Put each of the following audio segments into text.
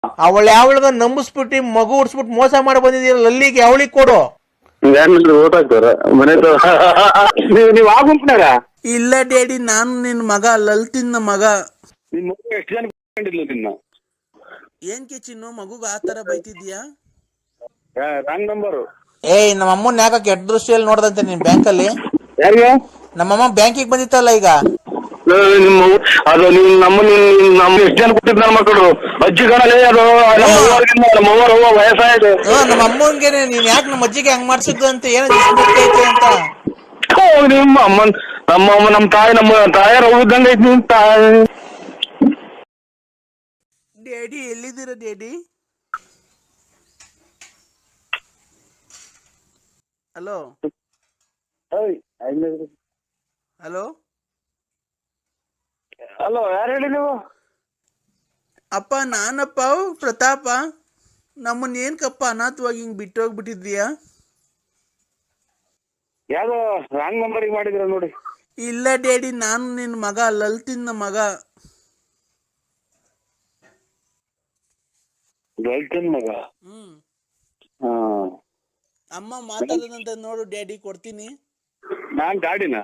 ಯಾವಳಗ ನಂಬಿಸ್ಬಿಟ್ಟು ಮಗು ಉಡ್ಸ್ಬಿಟ್ಟು ಮೋಸ ಮಾಡಿ ಬಂದಿದ್ದೀರಲ್ಲ, ಅಲ್ಲಿಗೆ ಅವಳಿಗೆ ಕೊಡು. ಓಟ್ ಹಾಕ್ತಾರ ಮನೆ ನೀವ್ ಆ ಗುಂಪ್ನಾಗ? ಇಲ್ಲ ಡ್ಯಾಡಿ, ನಾನು ನಿನ್ ಮಗ, ಲಲ್ತಿನ್ ಮಗ. ನಿಮ್ ಮಗು ಎಷ್ಟು ಜನ ಕಂಡಿದ್ಲು ನಿನ್ನ? ಏನ್ಕೆ ಚಿನ್ನು ಮಗುಗ ಆತರ ಬೈತಿದ್ಯಾ? Wrong number. ಏಯ್, ನಮ್ಮ ಅಮ್ಮನ ಯಾಕ ಕೆಟ್ಟ ದೃಷ್ಟಿಯಲ್ಲಿ ನೋಡ್ದಂತೆ ನಿನ್ ಬ್ಯಾಂಕಲ್ಲಿ? ಯಾರಿಗೆ? ನಮ್ಮಮ್ಮ ಬ್ಯಾಂಕಿಗೆ ಬಂದಿತ್ತಲ್ಲ ಈಗ. ನಿಮ್ಮ ಅದು ನಮ್ಮ ಎಷ್ಟು ಜನ ಕೊಟ್ಟಿದ್ ನನ್ನ ಮಕ್ಕಳು ಅಜ್ಜಿ ಕಾಣಲೇ. ಅದು ನಮ್ಮವ್ವರು ವಯಸ್ಸಾಯ್ತು. ನಮ್ಮ ಅಮ್ಮನ್ಗೆ ನೀನ್ ಯಾಕೆ ನಮ್ಮ ಅಜ್ಜಿಗೆ ಹಂಗ್ ಮಾಡ್ಸಿದ್ದು ಅಂತ ಏನೋ ಐತೆ ಅಂತ. ನಿಮ್ಮ ಅಮ್ಮನ್ ನಮ್ಮ ತಾಯಿ ತಾಯಾರ ಹೋಗಿದ್ದಂಗ ಐತಿ ನಿಮ್ ತಾಯಿ. ಡ್ಯಾಡಿ ಎಲ್ಲಿದ್ದೀರಾ ಡ್ಯಾಡಿ? ಹಲೋ ಹಲೋ ಹಲೋ, ಯಾರು ಹೇಳಿ ನೀವು? ಅಪ್ಪ, ನಾನಪ್ಪ ಪ್ರತಾಪ. ನಮ್ಮನ್ನ ಏನ್ಕಪ್ಪ ಅನಾಥವಾಗಿ ಹಿಂಗ್ ಬಿಟ್ಟೋಗ್ಬಿಟ್ಟಿದ್ಯಾ? ಯಾವ್ದೋ ರಾಂಗ್ ನಂಬರಿಗೆ ಮಾಡಿದ್ರ ನೋಡಿ. ಇಲ್ಲ ಡ್ಯಾಡಿ, ನಾನು ನಿನ್ ಮಗ, ಲಲ್ತಿನ್ ಮಗ. ಲಲ್ತಿನ್ ಮಗ? ಅಮ್ಮ ಮಾತಾಡೋದಂತ ನೋಡು ಡ್ಯಾಡಿ, ಕೊಡ್ತೀನಿ. ನಾನ್ ಗಾಡಿನ?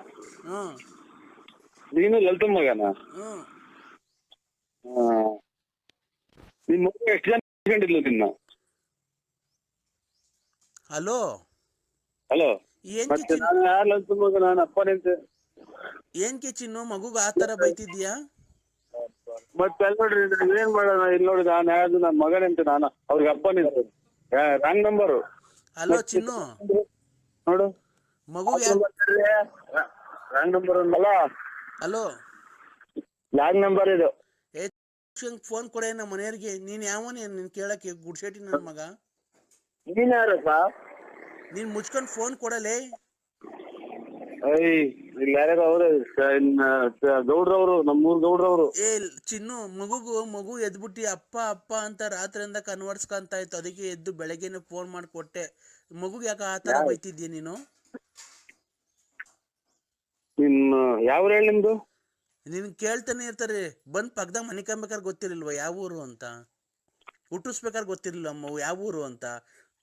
ನೀನು ಲಲ್ತಿನ್ ಮಗನ? ನಿಮ್ ಮಗು ಎಷ್ಟು ಜನ ಕಂಡಿದ್ಲು ನಿನ್ನ? ಹಲೋ ಹಲೋ, ನಾನು ಯಾರು ಲಲ್ತಿನ್ ಮಗ? ನಾನು ಅಪ್ಪನೇ ಅಂತ. ಏನ್ಕೆ ಚಿನ್ನು ಮಗುಗ ಆತರ ಬೈತಿದ್ಯಾ? ಮತ್ತೆ ಅಲ್ಲಿ ನೋಡ್ರಿ, ಏನ್ ಮಾಡೋಣ? ಇಲ್ಲಿ ನೋಡಿ, ನಾನು ಯಾರು ನನ್ನ ಮಗನಂತೆ, ನಾನು ಅವ್ರಿಗೆ ಅಪ್ಪನೇ. Wrong number. ಹಲೋ ಚಿನ್ನು, ನೋಡು ಮಗು ರಾಂಗ್ ನಂಬರ್ ಅಲ್ಲ. ಹಲೋ, ರಾಂಗ್ ನಂಬರ್ ಇದು. ಫೋನ್ ಕೊಡೆ ನಮ್ಮ ಮನೆಯವ್ರಿಗೆ. ನೀನ್ ಯಾವನೇ ನೀನ್ ಕೇಳಕ್ಕೆ? ಗುಡ್ಶೆಟ್ಟಿ ನನ್ ಮಗ. ನೀನ್ ಯಾರಪ್ಪ? ನೀನ್ ಮುಚ್ಕೊಂಡ್ ಫೋನ್ ಕೊಡಲೇ. ಇಲ್ಲಿ ಯಾರ್ಯಾರು ಅವ್ರು ಗೌಡ್ರವ್ರು, ನಮ್ಮೂರ್ ಗೌಡ್ರವ್ರು. ಚಿನ್ನು, ಮಗು ಎದ್ಬಿಟ್ಟಿ ಅಪ್ಪ ಅಪ್ಪ ಅಂತ ರಾತ್ರಿಯಿಂದ ಕನ್ವರ್ಸ್ಕೊಂತ ಇತ್ತು. ಅದಕ್ಕೆ ಎದ್ದು ಬೆಳಗ್ಗೆನೆ ಫೋನ್ ಮಾಡಿ ಕೊಟ್ಟೆ. ಮಗುಗ್ ಯಾಕ ಆತರ ಬೈತಿದ್ಯ ನೀನು? ಯಾವ ಹೇಳಿ ನಿಮ್ದು? ನಿನ್ ಕೇಳ್ತಾನೆ ಇರ್ತಾರೆ. ಬಂದ್ ಪಕ್ಕದಾಗ ಮನೆ ಕಂಬೇಕಾದ್ರೆ ಗೊತ್ತಿರ್ಲಿಲ್ವ ಯಾವ ಊರು ಅಂತ? ಹುಟ್ಟಿಸ್ಬೇಕಾದ್ರೆ ಗೊತ್ತಿರ್ಲಿಲ್ಲ ಅಮ್ಮ ಯಾವ ಊರು ಅಂತ?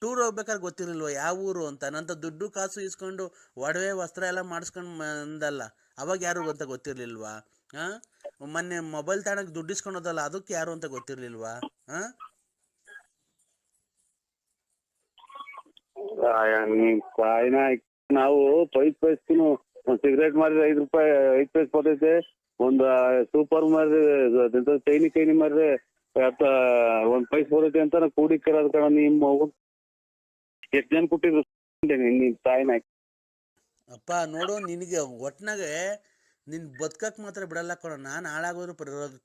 ಟೂರ್ ಹೋಗ್ಬೇಕಾದ್ರೆ ಗೊತ್ತಿರ್ಲಿಲ್ವ ಯಾವ ಊರು ಅಂತ? ನಂತ ದುಡ್ಡು ಕಾಸು ಇಸ್ಕೊಂಡು ಒಡವೆ ವಸ್ತ್ರ ಎಲ್ಲ ಮಾಡಿಸ್ಕೊಂಡು ಬಂದಲ್ಲ, ಅವಾಗ ಯಾರು ಅಂತ ಗೊತ್ತಿರ್ಲಿಲ್ವಾ? ಮೊನ್ನೆ ಮೊಬೈಲ್ ತಗೊಂಡಾಗ ದುಡ್ಡು ಇಸ್ಕೊಂಡೋದಲ್ಲ, ಅದಕ್ಕೆ ಯಾರು ಅಂತ ಗೊತ್ತಿರ್ಲಿಲ್ವಾ? ನಾವು ಪೈಸ್ತೀನಿ. ಒಂದ್ ಸಿಗರೇಟ್ ಮಾರಿದ್ರೆ 5 ರೂಪಾಯಿ 5 ಪೈಸೆ ಬರ್ತೈತೆ. ಒಂದು ಸೂಪರ್ ಮಾರಿದ್ರೆ ಚೈನಿ ಮಾರಿದ್ರೆ 1 ಪೈಸೆ ಬರ್ತೈತೆ ಅಂತ ನಾವು ಕೂಡಿಕ್ಕಿರೋದ್ ಕಣ. ನಿಮ್ಮ ಎಷ್ಟು ಜನ ಕೊಟ್ಟಿದ್ರು ನಿನ್ ತಾಯಿನ? ಅಪ್ಪ ನೋಡು, ನಿನಗೆ ಒಟ್ನಾಗೆ ನಿನ್ ಬದುಕಕ್ ಮಾತ್ರ ಬಿಡಲ್ಲ ಕಣ. ನಾನು ಹಾಳಾಗೋದ್ರು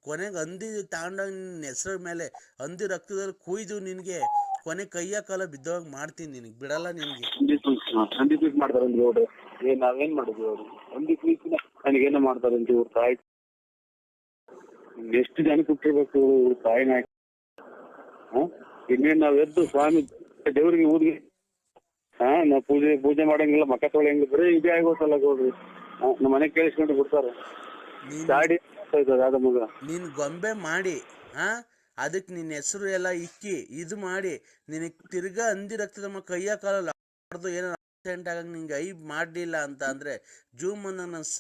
ಕೊನೆಗೆ ಹಂದಿ ತಗೊಂಡೋಗಿ ನಿನ್ನ ಹೆಸರ ಮೇಲೆ ಹಂದಿ ರಕ್ತದಲ್ಲಿ ಕುಯ್ದು ನಿನ್ಗೆ ಕೊನೆ ಕೈಯ ಕಾಲ ಬಿದ್ದೋಗ ಮಾಡ್ತೀನಿ. ನಿನಗೆ ಬಿಡಲ್ಲ ನಿನ್ಗೆ. ಹಂದಿ ಪೀಸ್ ಮಾಡ್ತಾರಂತ ನೋಡು. ನಾವೇನ್ ಮಾಡಿದ್ವಿ ಅವ್ರು? ಹಂದಿ ಪೀಸ್ ನನಗೇನೋ ಮಾಡ್ತಾರಂತ ಇವ್ರ ತಾಯಿ. ಎಷ್ಟು ಜನ ಕೊಟ್ಟಿರ್ಬೇಕು ತಾಯಿನ? ಇನ್ನೇನ್ ನಾವ್ ಎದ್ದು ಸ್ವಾಮಿ ದೇವ್ರಿಗೆ ಊರಿಗೆ ನಾವ್ ಪೂಜೆ ಮಾಡಂಗಿಲ್ಲ, ಮಕ್ಕ ತೊಳೆಯಂಗಿಲ್ಲ, ಬರೀ ಇದೇ ಆಗೋತಲ್ಲ ಗೌಡ್ರಿ. ನಮ್ಮ ಮನೆ ಕೇಳಿಸ್ಕೊಂಡು ಬಿಡ್ತಾರೆ. ಗಾಡಿ ಮಗ ನೀನ್ ಗೊಂಬೆ ಮಾಡಿ ಅದಕ್ಕೆ ನಿನ್ನ ಹೆಸರು ಎಲ್ಲ ಇಕ್ಕಿ ಇದು ಮಾಡಿ ನಿನಗೆ ತಿರ್ಗಾ ಹಂದಿ ರಕ್ತದ ಕೈಯ ಕಾಲ ಏನೋ ಆಕ್ಸಿಡೆಂಟ್ ಆಗಂಗೆ ನಿಂಗೆ ಮಾಡಲಿಲ್ಲ ಅಂತ ಅಂದರೆ ಜೂಮ್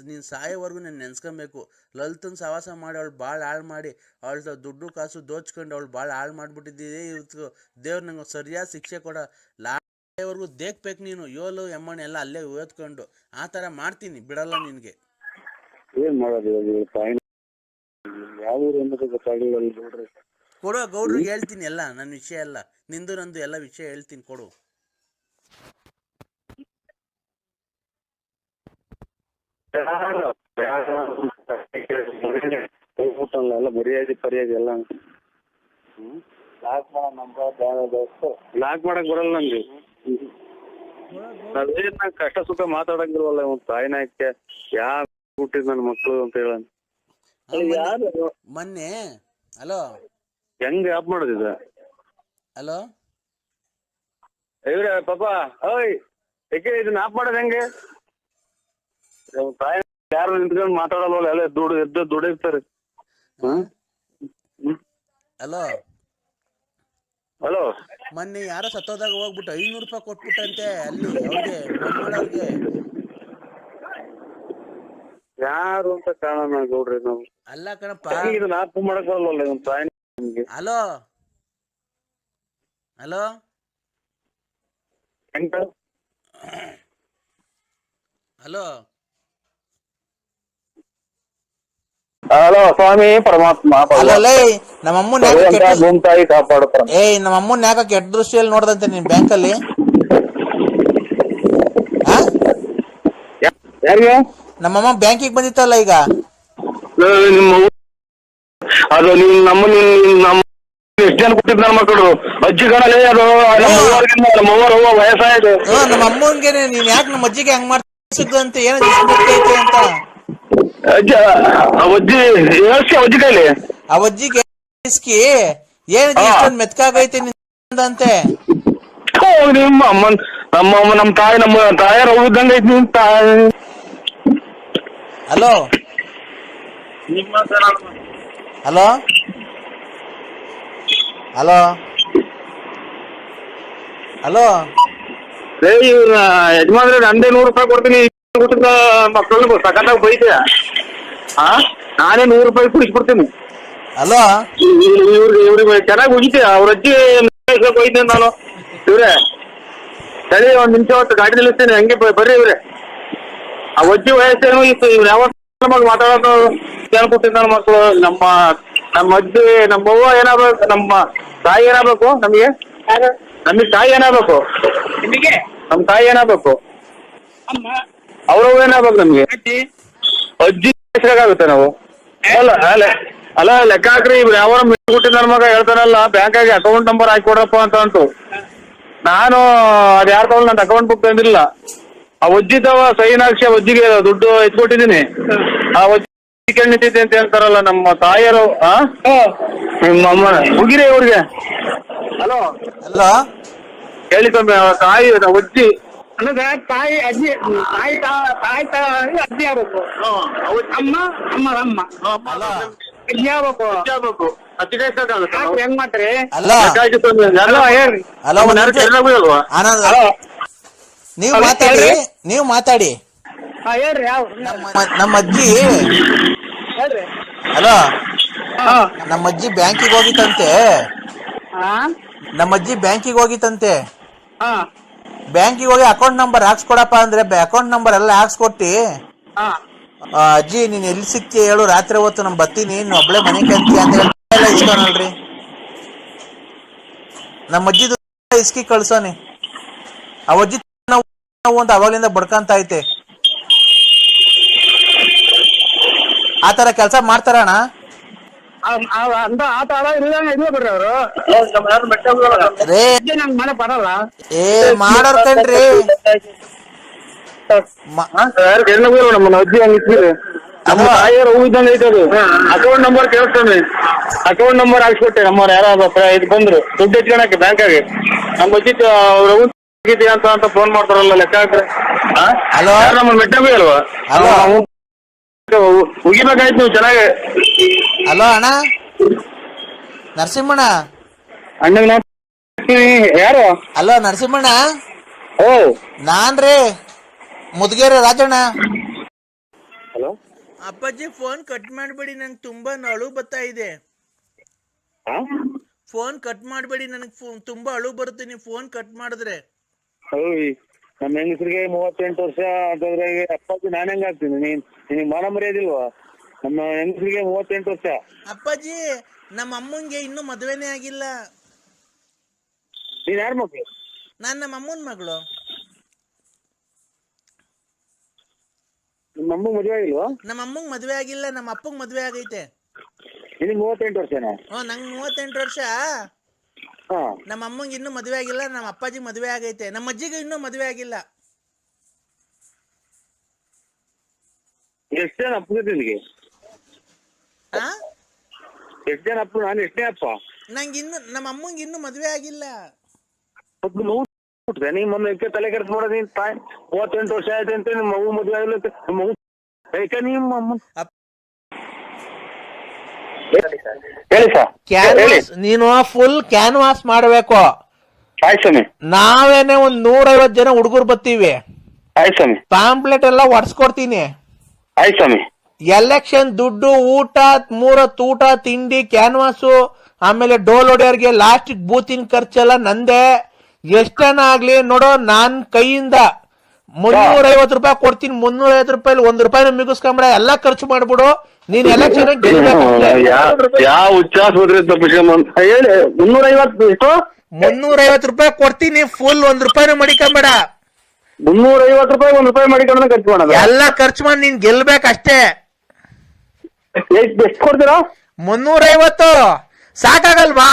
ನೀನು ಸಾಯೋವರೆಗೂ ನಾನು ನೆನ್ಸ್ಕೊಬೇಕು. ಲಲಿತನ ಸವಾಸ ಮಾಡಿ ಅವಳು ಭಾಳ ಹಾಳು ಮಾಡಿ ಅವಳ ದುಡ್ಡು ಕಾಸು ದೋಚ್ಕೊಂಡು ಅವಳು ಭಾಳ ಹಾಳು ಮಾಡಿಬಿಟ್ಟಿದ್ದೇ. ಇವತ್ತು ದೇವ್ರು ನಂಗೆ ಸರಿಯಾದ ಶಿಕ್ಷೆ ಕೊಡ. ಲಾವರೆಗೂ ದೇಖ್ಬೇಕು ನೀನು. ಯೋಲು ಎಮ್ಮಣ್ಣೆ ಎಲ್ಲ ಅಲ್ಲೇ ಓದ್ಕೊಂಡು ಆ ಥರ ಮಾಡ್ತೀನಿ, ಬಿಡಲ್ಲ ನಿನಗೆ. ಏನ್ ಮಾಡೋದು? ಯಾವ ಗೊತ್ತಾಗಲಿಲ್ಲ. ಕೊಡು, ಗೌಡ್ರಿಗೆ ಹೇಳ್ತೀನಿ ಎಲ್ಲ ನನ್ನ ವಿಷಯ ಎಲ್ಲ, ನಿಂದು ನಂದು ಎಲ್ಲ ವಿಷಯ ಹೇಳ್ತೀನಿ, ಕೊಡು. ಎಲ್ಲ ಮರ್ಯಾದೆ ಪರ್ಯಾದೆ ಎಲ್ಲ ಲಾಕ್ ಮಾಡಕ್ ಬರಲ್ಲ ನಂಗೆ. ನಾವೇನ್ ಕಷ್ಟ ಸುಖ ಮಾತಾಡಂಗಿಲ್ವಲ್ಲ ತಾಯಿನಾಯ್ಕೆ ಯಾರು ಹುಟ್ಟಿದ್ ನನ್ನ ಮಕ್ಳು ಅಂತ ಹೇಳ. ಮೊನ್ನೆ ಹಲೋ ಹೆಂಗ್ ಆಪ್ ಮಾಡೋದಿದ? ಹಲೋ ಇವ್ರೆ ಪಾಪ, ಓಯ್ ಏಕೆ ಇದನ್ನ ಆಪ್ ಮಾಡೋದ್ ಹೆಂಗೆ? ತಾಯಿ ಯಾರು ನಿಂತ್ಕೊಂಡು ಮಾತಾಡಲ್ವಲ್ಲ, ಎಲ್ಲ ಎದ್ದು ದುಡಿರ್ತಾರೆ. ಹಲೋ ಮೊನ್ನೆ ಯಾರೋ ಸತ್ತೋದಾಗ ಹೋಗ್ಬಿಟ್ಟು 500 ರೂಪಾಯಿ ಕೊಟ್ಬಿಟ್ಟಂತೆ ಅಲ್ಲಿ ಅವ್ರಿಗೆ ಮಮ್ಮಳವ್ರಿಗೆ. ಯಾರು ಅಂತ ಕಾರಣ ಗೌಡ್ರಿ ನಾವು. ಅಲ್ಲ ಕಣಪ್ಪ. ಇದನ್ನ ಆಪ್ ಮಾಡಕ್ ಬರಲ್ಲ ನಮ್ಮ ತಾಯಿ ನಿಮ್ಗೆ. ಹಲೋ ಹಲೋ ಹಲೋ ಹಲೋ ಸ್ವಾಮಿ ಪರಮಾತ್ಮ ಅಲ್ಲೇ ನಮ್ಮಮ್ಮನ್ ಭೂಮಿ ಕಾಪಾಡುತ್ತಾರ. ನಮ್ಮಮ್ಮನ್ ಯಾಕ ಕೆಟ್ಟ ದೃಷ್ಟಿಯಲ್ಲಿ ನೋಡ್ದಂತೆ ನಿನ್ ಬ್ಯಾಂಕಲ್ಲಿ? ಯಾರಿಗೆ? ನಮ್ಮಮ್ಮ ಬ್ಯಾಂಕಿಗೆ ಬಂದಿತ್ತಲ್ಲ ಈಗ. ನಿಮ್ಮ ಅದು ನಿಮ್ ನಮ್ಮ ಎಷ್ಟು ಜನ ಕೊಟ್ಟಿದ್ ನನ್ನ ಮಕ್ಕಳು ಅಜ್ಜಿ ಕಣಲೇ ಅದು ನಮ್ಮವ್ವರು ವಯಸ್ಸಾಯ್ತು. ನಮ್ಮ ಅಮ್ಮನ್ಗೆ ನೀನ್ ಯಾಕೆ ನಮ್ಮ ಅಜ್ಜಿಗೆ ಹಂಗ್ ಮಾಡ್ತಿದ್ದಂತೆ ಏನೋ ಐತೆ ಅಂತ ಅಜ್ಜಿ ಅಜ್ಜಿ ಕೈಲಿ ಆ ಅಜ್ಜಿಗೆ ಏನ್ ಇಷ್ಟೊಂದು ಮೆತ್ಕಾಗೈತೆ ನಿಂದಂತೆ. ನಿಮ್ಮ ಅಮ್ಮನ್ ನಮ್ಮ ತಾಯಾರ ಹೋಗಿದ್ದಂಗ ಐತಿ ನಿಮ್ ತಾಯಿ. ಹಲೋ ಹಲೋ ಹಲೋ ಹಲೋ ಇವ್ರ ಯಜಮಾನ್ರೆ ನಂದೇ 100 ರೂಪಾಯಿ ಕೊಡ್ತೀನಿ ಮಕ್ಕಳನ್ನ ಸಖತ್ತಾಗ ಬೈತೆ. ನಾನೇ 100 ರೂಪಾಯಿ ಕುಡಿಸ್ಬಿಡ್ತೀನಿ. ಹಲೋ ಇವ್ರಿಗೆ ಚೆನ್ನಾಗಿ ಹೋಗಿದ್ದೆ ಅವ್ರ ಅಜ್ಜಿ ಬೈತೆ ನಾನು. ಇವ್ರೆ ಸರಿ ಒಂದ್ ನಿಮಿಷ ಹೊತ್ತು ಗಾಡಿ ನಿಲ್ಲಿಸ್ತೀನಿ ಹಂಗೆ ಬರ್ರಿ ಇವ್ರೆ. ಆ ಅಜ್ಜಿ ವಯಸ್ಸೇನು ಇತ್ತು ಇವ್ರು ಯಾವ ಮಾತಾಡೋದು ಜನ ಕೊಟ್ಟಿದ್ದ ನನ್ನ ಮಕ್ಕಳು. ನಮ್ಮ ಅಜ್ಜಿ ನಮ್ಮವ್ವ ಏನಾಗ್ಬೇಕು, ನಮ್ಮ ತಾಯಿ ಏನಾಗ್ಬೇಕು ನಮಗೆ ತಾಯಿ ಏನಾಗ್ಬೇಕು, ನಿಮಗೆ ನಮ್ ತಾಯಿ ಏನಾಗ್ಬೇಕು, ಅವ್ರವ್ ಏನಾಗ್ಬೇಕು ನಮ್ಗೆ ಅಜ್ಜಿ ಹೆಸರಾಗುತ್ತೆ ನಾವು. ಅಲ್ಲ ಲೆಕ್ಕ ಹಾಕ್ರಿ ಇವ್ರು ಯಾವ ಕೊಟ್ಟಿದ್ದ ನನ್ನ ಮಗ ಹೇಳ್ತಾನಲ್ಲ ಬ್ಯಾಂಕಾಗಿ ಅಕೌಂಟ್ ನಂಬರ್ ಹಾಕಿ ಕೊಡ್ರಪ್ಪ ಅಂತ ಅಂತು. ನಾನು ಅದ್ ಯಾರ ತಗೊಂಡು ನನ್ನ ಅಕೌಂಟ್ ಬುಕ್ ತಂದಿಲ್ಲ. ಆ ಅಜ್ಜಿದವ ಸೈನ್ ಹಾಕ್ಸಿ ಅಜ್ಜಿಗೆ ದುಡ್ಡು ಎತ್ಕೊಟ್ಟಿದ್ದೀನಿ. ಆ ಅಜ್ಜಿ ನಿಂತಿದ್ದೆ ಅಂತ ಹೇಳ್ತಾರಲ್ಲ ನಮ್ಮ ತಾಯಿಯರು. ನಿಮ್ಮ ಅಮ್ಮನ ಹುಗಿರಿ ಅವ್ರಿಗೆ. ಹಲೋ ಹಲೋ ಹೇಳಿ ಸ್ವಾಮಿ ತಾಯಿ ಅಜ್ಜಿ ತಾಯಿ ಅಜ್ಜಿ ಅಜ್ಜಿ ಆಗ್ಬೇಕು. ಅಮ್ಮ ಅಮ್ಮ ಅಜ್ಜಿ ಆಗ್ಬೇಕು. ಹೆಂಗ್ ಮಾಡ್ರಿ? ಹೇಳ್ರಿ. ನೀವು ಮಾತಾಡಿ. ಹೇಳ್ರಿ ಯಾವ ನಮ್ಮ ಅಜ್ಜಿ ಹೇಳ್ರಿ. ಹಲೋ ನಮ್ಮ ಅಜ್ಜಿ ಬ್ಯಾಂಕಿಗೆ ಹೋಗಿತ್ತಂತೆ. ಬ್ಯಾಂಕಿಗೆ ಹೋಗಿ ಅಕೌಂಟ್ ನಂಬರ್ ಹಾಕ್ಸ್ಕೊಡಪ್ಪ ಅಂದ್ರೆ ಅಕೌಂಟ್ ನಂಬರ್ ಎಲ್ಲ ಹಾಕ್ಸ್ಕೊಟ್ಟಿ ಅಜ್ಜಿ ನೀನ್ ಎಲ್ಲಿ ಸಿಕ್ತಿ ಹೇಳು, ರಾತ್ರಿ ಹೊತ್ತು ನಮ್ ಬರ್ತೀನಿ ನೀನ್ ಒಬ್ಳೆ ಮನೆ ಕಂತೀಯ ಅಂತ ಎಲ್ಲ ಇಸ್ಕೊನಲ್ರಿ. ನಮ್ಮ ಅಜ್ಜಿದು ಇಸ್ಕಿ ಕಳ್ಸೋನಿ. ಆ ಅಜ್ಜಿ ಅಂತ ಅವಾಗ್ಲಿಂದ ಬಡ್ಕಂತ ಐತೆ. ಆತರ ಕೆಲ್ಸ ಮಾಡ್ತಾರಣ? ಮನೆ ಬರಲ್ಲ ಮಾಡೋರ್ ಕಣ್ರಿ. ನಮ್ಮ ಅಜ್ಜಿ ಹಂಗಿಸ್ತೀರಿ ನಮ್ಮ ತಾಯಿಯರು ಹೋಗಿದ್ದಂಗೆ ಐತದು. ಅಕೌಂಟ್ ನಂಬರ್ ಕೇಳ್ತಾನೆ, ಅಕೌಂಟ್ ನಂಬರ್ ಹಾಕ್ಸ್ಕೊಟ್ಟೆ. ನಮ್ಮವ್ರು ಯಾರು ಇದು ಬಂದ್ರು ದುಡ್ಡು ಎತ್ಕೊಳಕ್ಕೆ ಬ್ಯಾಂಕಾಗೆ. ನಮ್ಮ ಅಜ್ಜಿ ಅಂತ ಫೋನ್ ಮಾಡ್ತಾರಲ್ಲ ಲೆಕ್ಕ ಹಾಕ್ರೆ. ನಮ್ಮ ಮೆಟ್ಟಬಿ ಅಲ್ವಾ ಉಗಿಬೇಕಾಯ್ತು ನೀವು ಚೆನ್ನಾಗಿ. ಹಲೋ ಅಣ್ಣ ನರಸಿಂಹಣ್ಣ. ಅಣ್ಣಗ್ ಯಾರು? ಹಲೋ ನರಸಿಂಹಣ್ಣ. ಓ ನಾನ್ರಿ ಮುದ್ಗೇರಿ ರಾಜಣ್ಣ. ಹಲೋ ಅಪ್ಪಾಜಿ ಫೋನ್ ಕಟ್ ಮಾಡ್ಬೇಡಿ, ನಂಗೆ ತುಂಬಾ ಅಳು ಬರ್ತಾ ಇದೆ. ಫೋನ್ ಕಟ್ ಮಾಡ್ಬೇಡಿ, ನನಗೆ ತುಂಬಾ ಅಳು ಬರುತ್ತೆ ನೀವು ಫೋನ್ ಕಟ್ ಮಾಡಿದ್ರೆ. ನಮ್ಮ ಹೆಂಗಸರಿಗೆ 38 ವರ್ಷ ಅಂತಂದ್ರೆ ಅಪ್ಪಾಜಿ ನಾನ್ ಹೆಂಗ ಆಗ್ತೀನಿ? ನಿನಗೆ ಮಾನ ಮರ್ಯಾದಿಲ್ವಾ? ನಮ್ಮ ಹೆಂಗಸರಿಗೆ 38 ವರ್ಷ. ಅಪ್ಪಾಜಿ ನಮ್ಮ ಅಮ್ಮಂಗೆ ಇನ್ನೂ ಮದುವೆನೇ ಆಗಿಲ್ಲ. ನೀನ್ ಯಾರ ಮಕ್ಳು? ನಾನ್ ನಮ್ಮ ಅಮ್ಮನ ಮಗಳು. ನಿಮ್ಮ ಅಮ್ಮಂಗ್ ಮದುವೆ ಆಗಿಲ್ವಾ? ನಮ್ಮ ಅಮ್ಮಂಗ್ ಮದುವೆ ಆಗಿಲ್ಲ, ನಮ್ಮ ಅಪ್ಪಂಗ್ ಮದುವೆ ಆಗೈತೆ. ನಿನಗೆ 38 ವರ್ಷನಾ? ನಂಗೆ 38 ವರ್ಷ. ನಮ್ಮ ಅಮ್ಮಂಗೆ ಇನ್ನೂ ಮದುವೆ ಆಗಿಲ್ಲ, ನಮ್ಮ ಅಪ್ಪಾಜಿಗೆ ಮದುವೆ ಆಗೈತೆ. ನಮ್ಮ ಅಜ್ಜಿಗೆ ಇನ್ನೂ ಮದುವೆ ಆಗಿಲ್ಲ. ಎಷ್ಟು ಜನ ಅಪ್ಪ ನಿನಗೆ? ಎಷ್ಟು ಜನ ಅಪ್ಪ? ನಾನು ಎಷ್ಟೇ ಅಪ್ಪ? ನಂಗೆ ಇನ್ನು ನಮ್ಮ ಅಮ್ಮಂಗೆ ಇನ್ನೂ ಮದುವೆ ಆಗಿಲ್ಲ. ನೀ ಮೊನ್ನೆ ತಲೆ ಕೆಡ್ಸ್ ಮಾಡೋದು ನೀನ್ ತಾಯಿ 38 ವರ್ಷ ಆಯ್ತು ಅಂತ ನಿಮ್ಮ ಮಗು ಮದುವೆ ಆಗಿಲ್ಲ. ನಿಮ್ಮ ಮಗು ನಿಮ್ಮ ಅಮ್ಮ ಹೇಳಿ ಸರ್. ನೀನು ಫುಲ್ ಕ್ಯಾನ್ವಾಸ್ ಮಾಡಬೇಕು. ಆಯ್ತು ಸ್ವಾಮಿ. ನಾವೇನೆ ಒಂದ್ 150 ಜನ ಹುಡುಗರು ಬರ್ತೀವಿ. ಆಯ್ತು ಸ್ವಾಮಿ. ಪಾಂಪ್ಲೆಟ್ ಎಲ್ಲ ಹೊಡ್ಸ್ಕೊಡ್ತೀನಿ. ಆಯ್ತು ಸ್ವಾಮಿ. ಎಲೆಕ್ಷನ್ ದುಡ್ಡು, ಊಟ, 3 ಹೊತ್ತು ಊಟ, ತಿಂಡಿ, ಕ್ಯಾನ್ವಾಸು, ಆಮೇಲೆ ಡೋಲ್ ಹೊಡೆಯೋರ್ಗೆ ಲಾಸ್ಟ್ ಬೂತಿನ ಖರ್ಚೆಲ್ಲ ನಂದೇ. ಎಷ್ಟನ ಆಗ್ಲಿ ನೋಡೋ, ನಾನ್ ಕೈಯಿಂದ 350 ರೂಪಾಯಿ ಕೊಡ್ತೀನಿ. 350 ರೂಪಾಯಿ 1 ರೂಪಾಯಿನ ಮಿಗಿಸ್ಕೊಂಬಿಡ, ಎಲ್ಲಾ ಖರ್ಚು ಮಾಡ್ಬಿಡು. ನೀನ್ ಎಲೆಕ್ಷನ್ ಯಾವ ಉಚ್ಚಾಸ ಹೇಳಿ. 350 ಎಷ್ಟು? 350 ರೂಪಾಯಿ ಕೊಡ್ತೀನಿ ಫುಲ್. 1 ರೂಪಾಯಿನ ಮಡಿಕೊಂಬೇಡ. 350 ರೂಪಾಯಿ 1 ರೂಪಾಯಿ ಮಾಡಿಕೊಂಡು ಖರ್ಚು ಮಾಡೋದು. ಎಲ್ಲಾ ಖರ್ಚು ಮಾಡಿ ನೀನ್ ಗೆಲ್ಬೇಕಷ್ಟೇ. ಎಷ್ಟು ಕೊಡ್ತೀರಾ? 350 ಸಾಕಾಗಲ್ವಾ?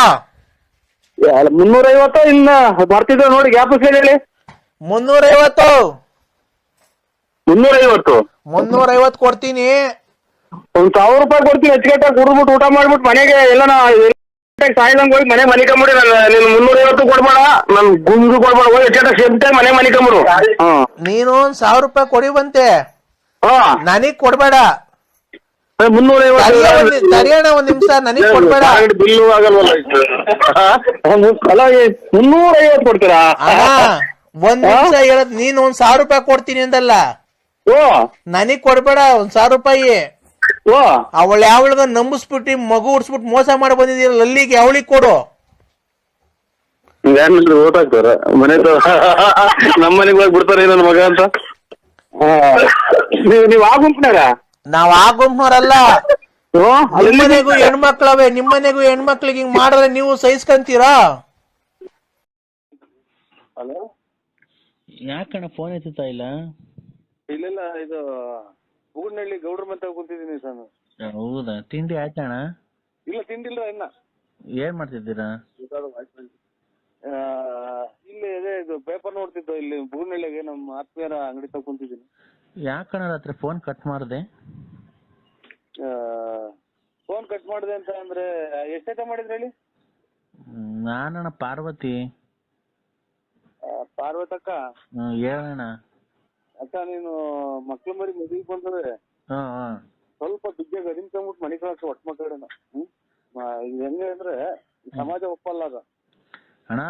350 ಇನ್ನ ಬರ್ತಿದ್ರು ನೋಡಿ, ಗ್ಯಾಪ್ ಹೇಳಿ. 350 350 ಕೊಡ್ತೀನಿ. 1000 ರೂಪಾಯಿ ಕೊಡ್ತೀನಿ. ಅಚ್ಚುಕಟ್ಟಾಗಿ ಕುಡಿದ್ಬಿಟ್ಟು ಊಟ ಮಾಡ್ಬಿಟ್ಟು ಮನೆಗೆ ಎಲ್ಲ ಸಾಯಂಗ್ ಹೋಗಿ ಮನೆ ಮನಿಕೊಂಬಿಡಿ. ನೀನು 350 ಕೊಡ್ಬೇಡ, ನನ್ ಗುಂಡು ಕೊಡ್ಬೇಡ. ಹೋಗಿ ಅಚ್ಚುಕಟ್ಟಾಗಿ ಸೇಫ್ಟಿ ಮನೆ ಮನಿಕೊಂಬಿಡು. ನೀನು 1000 ರೂಪಾಯಿ ಕೊಡಿ ಬಂತೆ, ನನಗ್ ಕೊಡ್ಬೇಡ. 350 ಸರಿಯಣ್ಣ, ಒಂದ್ ನಿಮಿಷ, ನನಗ್ ಕೊಡ್ಬೇಡ. ಬಿಲ್ಲು ಆಗಲ್ವಲ್ಲ. ಅಲ್ಲ 350 ಕೊಡ್ತೀರಾ? ಒಂದ್ ನಿಮಿಷ ಹೇಳದ್, ನೀನ್ 1000 ರೂಪಾಯಿ ಕೊಡ್ತೀನಿ ಅಂದಲ್ಲ, ನನಗ್ ಕೊಡ್ಬೇಡ 1000 ರೂಪಾಯಿ. ಅವಳ ಯಾವಳಿಗ ನಂಬಿಸ್ಬಿಟ್ಟು ಮಗು ಉಡ್ಸ್ಬಿಟ್ಟು ಮೋಸ ಮಾಡಿ ಬಂದಿದ್ದೀರಲ್ಲ, ಅಲ್ಲಿಗೆ ಅವಳಿಗೆ ಕೊಡು. ಓಟ್ ಹಾಕ್ತಾರ ಮನೆ ನಮ್ಮ ಮನೆಗೆ ಹೋಗಿ ಬಿಡ್ತಾರೆ ನನ್ನ ಮಗ ಅಂತ. ನೀವ್ ಆ ಗುಂಪಿನಾರ? ನಾವ್ ಆ ಗುಂಪ್ನವ್ರಲ್ಲ. ನಿಮ್ಮನೆಗೂ ಹೆಣ್ಮಕ್ಳವೆ, ನಿಮ್ಮನೆಗೂ ಹೆಣ್ಮಕ್ಳಿಗೆ ಹಿಂಗ್ ಮಾಡಿದ್ರೆ ನೀವು ಸಹಿಸ್ಕೊಂತೀರಾ? ಹಲೋ, ಯಾಕಣ್ಣ ಫೋನ್ ಎತ್ತುತ್ತಾ ಇಲ್ಲ? ಇಲ್ಲ, ಇದು ಹೂಗನಹಳ್ಳಿ ಗೌಡ್ರ ಮತ್ತೆ ಕೂತಿದ್ದೀನಿ ಸರ್. ಹೌದಾ, ತಿಂಡಿ ಆಯ್ತಣ್ಣ? ಇಲ್ಲ, ತಿಂಡಿಲ್ಲ ಇನ್ನ. ಏನ್ ಮಾಡ್ತಿದ್ದೀರಾ? ಇಲ್ಲಿ ಅದೇ ಇದು ಪೇಪರ್ ನೋಡ್ತಿದ್ದು. ಇಲ್ಲಿ ಹೂಗನಹಳ್ಳಿಗೆ ನಮ್ಮ ಆತ್ಮೀಯರ ಅಂಗಡಿ ತಗೊಂಡ್ ಕುಂತಿದ್ದೀನಿ. ಯಾಕಣ್ಣ ರಾತ್ರಿ ಫೋನ್ ಕಟ್ ಮಾಡಿದೆ? ಫೋನ್ ಕಟ್ ಮಾಡಿದೆ ಅಂತ ಅಂದ್ರೆ ಎಷ್ಟೈತೆ ಮಾಡಿದ್ರಿ ಹೇಳಿ? ನಾನಣ್ಣ ಪಾರ್ವತಿ. ಪಾರ್ವತಕ್ಕ? ಹೇಳಣ್ಣ. ಅಕ್ಕ, ನೀನು ಮಕ್ಳು ಮರಿ ಮದುವೆ ಬಂದ್ರೆ ಸ್ವಲ್ಪ ಬಿಗ್ಗ ನಿಂತ್ಕೊಂಡ್ಬಿಟ್ಟು ಮನೆ ಕಳ್ಸ ಒಟ್ಟು ಮಕ್ಕಳನ್ನ. ಹೆಂಗೆ ಅಂದ್ರೆ ಸಮಾಜ ಒಪ್ಪಲ್ಲ ಅದ ಅಣ್ಣ.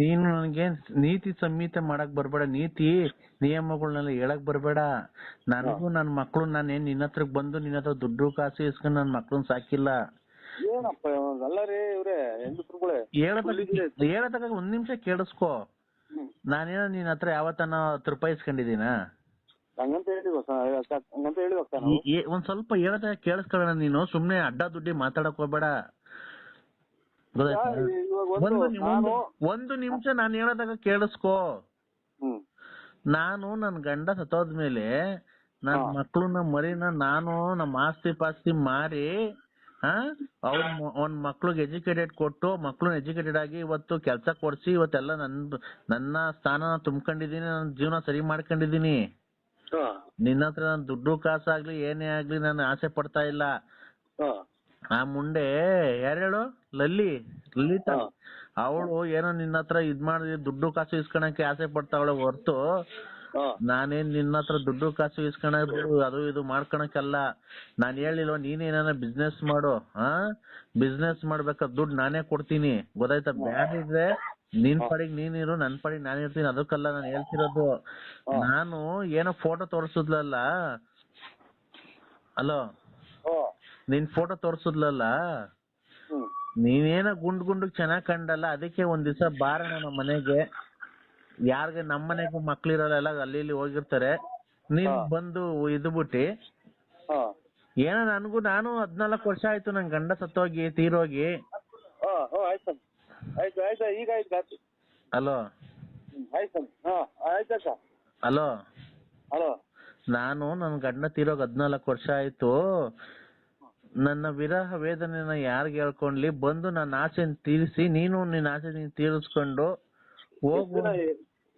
ನೀನು ನನಗೆ ನೀತಿ ಸಂಹಿತೆ ಮಾಡಕ್ ಬರ್ಬೇಡ, ನೀತಿ ನಿಯಮಗಳನ್ನೆಲ್ಲ ಹೇಳಕ್ ಬರ್ಬೇಡ. ನನಗೂ ನನ್ನ ಮಕ್ಳು, ನಾನೇನ್ ನಿನ್ನ ಹತ್ರಕ್ ಬಂದು ನಿನ್ನ ಹತ್ರ ದುಡ್ಡು ಕಾಸು ಇಸ್ಕೊಂಡು ನನ್ನ ಮಕ್ಳನ್ನ ಸಾಕಿಲ್ಲ. ಏನಪ್ಪ ಅಲ್ಲ ರೀ ಇವ್ರೆ, ಹೆಂಗಸ್ರುಗಳೇ ಹೇಳದಾಗ 1 ನಿಮಿಷ ಕೇಳಿಸ್ಕೊ. ನಾನೇನೋ ನಿನ್ನ ಹತ್ರ ಯಾವತ್ತನ 10 ರೂಪಾಯಿ ಇಸ್ಕೊಂಡಿದ್ದೀನ? ಹಂಗಂತ ಹೇಳಿವಕ್ಕ. ಒಂದ್ ಸ್ವಲ್ಪ ಹೇಳದಾಗ ಕೇಳಿಸ್ಕೊಳ್ಳೋಣ. ನೀನು ಸುಮ್ನೆ ಅಡ್ಡ ದುಡ್ಡಿ ಮಾತಾಡಕ್ ಹೋಗ್ಬೇಡ. ಒಂದು ನಿಮಿಷ ನಾನು ಹೇಳೋದಾಗ ಕೇಳಿಸ್ಕೊ. ನಾನು ನನ್ ಗಂಡ ಸತ್ತೋದ್ಮೇಲೆ ನನ್ ಮಕ್ಳನ್ನ ಮರಿನ ನಾನು ನಮ್ಮ ಆಸ್ತಿ ಪಾಸ್ತಿ ಮಾರಿ ಅವ್ನ ಮಕ್ಳಿಗೆ ಎಜುಕೇಟೆಡ್ ಕೊಟ್ಟು, ಮಕ್ಳನ್ನ ಎಜುಕೇಟೆಡ್ ಆಗಿ ಇವತ್ತು ಕೆಲ್ಸ ಕೊಡ್ಸಿ ಇವತ್ತೆಲ್ಲ ನನ್ನ ಸ್ಥಾನ ತುಂಬ್ಕೊಂಡಿದೀನಿ, ನನ್ನ ಜೀವನ ಸರಿ ಮಾಡ್ಕೊಂಡಿದೀನಿ. ನಿನ್ನ ಹತ್ರ ನಾನು ದುಡ್ಡು ಕಾಸಾಗ್ಲಿ ಏನೇ ಆಗ್ಲಿ ನಾನು ಆಸೆ ಪಡ್ತಾ ಇಲ್ಲ. ಆ ಮುಂಡೆ ಯಾರು ಹೇಳು? ಲಲಿತಾ. ಅವಳು ಏನೋ ನಿನ್ನ ಹತ್ರ ಇದ್ ಮಾಡಿ ದುಡ್ಡು ಕಾಸು ಇಸ್ಕೊಳಕ್ಕೆ ಆಸೆ ಪಡ್ತಾವಳೆ ಹೊರ್ತು ನಾನೇನ್ ನಿನ್ನ ಹತ್ರ ದುಡ್ಡು ಕಾಸು ಇಸ್ಕೊಳಕ್ ಅದು ಇದು ಮಾಡ್ಕೊಳಕಲ್ಲ. ನಾನ್ ಹೇಳಿಲ್ವ ನೀನೇನ ಬಿಸ್ನೆಸ್ ಮಾಡು, ಬಿಸ್ನೆಸ್ ಮಾಡ್ಬೇಕಾದ್ರೆ ದುಡ್ಡು ನಾನೇ ಕೊಡ್ತೀನಿ, ಗೊತ್ತಾಯ್ತಾ? ಬ್ಯಾಡಿದ್ರೆ ನಿನ್ ಪಾಡಿಗೆ ನೀನಿರು, ನನ್ ಪಾಡಿಗೆ ನಾನು ಇರ್ತೀನಿ. ಅದಕ್ಕಲ್ಲ ನಾನು ಹೇಳ್ತಿರೋದು. ನಾನು ಏನೋ ಫೋಟೋ ತೋರಿಸಿದ್ಲಲ್ಲ, ಅಲೋ, ನಿನ್ ಫೋಟೋ ತೋರ್ಸುದ್ಲಲ್ಲ, ನೀನೇನೋ ಗುಂಡ್ ಚೆನ್ನಾಗ್ ಕಂಡಲ್ಲ, ಅದಕ್ಕೆ ಒಂದ್ ದಿವಸ ಬಾರಣ ನಮ್ಮ ಮನೆಗೆ. ಯಾರ್ಗೆ ನಮ್ಮ ಮನೆಗೂ ಮಕ್ಳಿರಲ್ಲ, ಎಲ್ಲ ಅಲ್ಲಿ ಇಲ್ಲಿ ಹೋಗಿರ್ತಾರೆ. ನೀನ್ ಬಂದು ಇದ್ಬಿಟ್ಟಿ ಏನೋ ನಾನು 14 ವರ್ಷ ಆಯ್ತು ನನ್ ಗಂಡ ಸತ್ತೋಗಿ ತೀರೋಗಿ. ಹಲೋ ಹಲೋ, ನಾನು ನನ್ ಗಂಡ ತೀರೋಗಿ 14 ವರ್ಷ ಆಯ್ತು. ನನ್ನ ವಿರಹ ವೇದನೆನ ಯಾರ್ಗೆ ಹೇಳ್ಕೊಂಡ್ಲಿ, ಬಂದು ನನ್ನ ಆಸೆನ ತೀರಿಸಿ, ನೀನು ನಿನ್ನ ಆಸೆ ನೀನ್ ತೀರಿಸ್ಕೊಂಡು ಹೋಗು.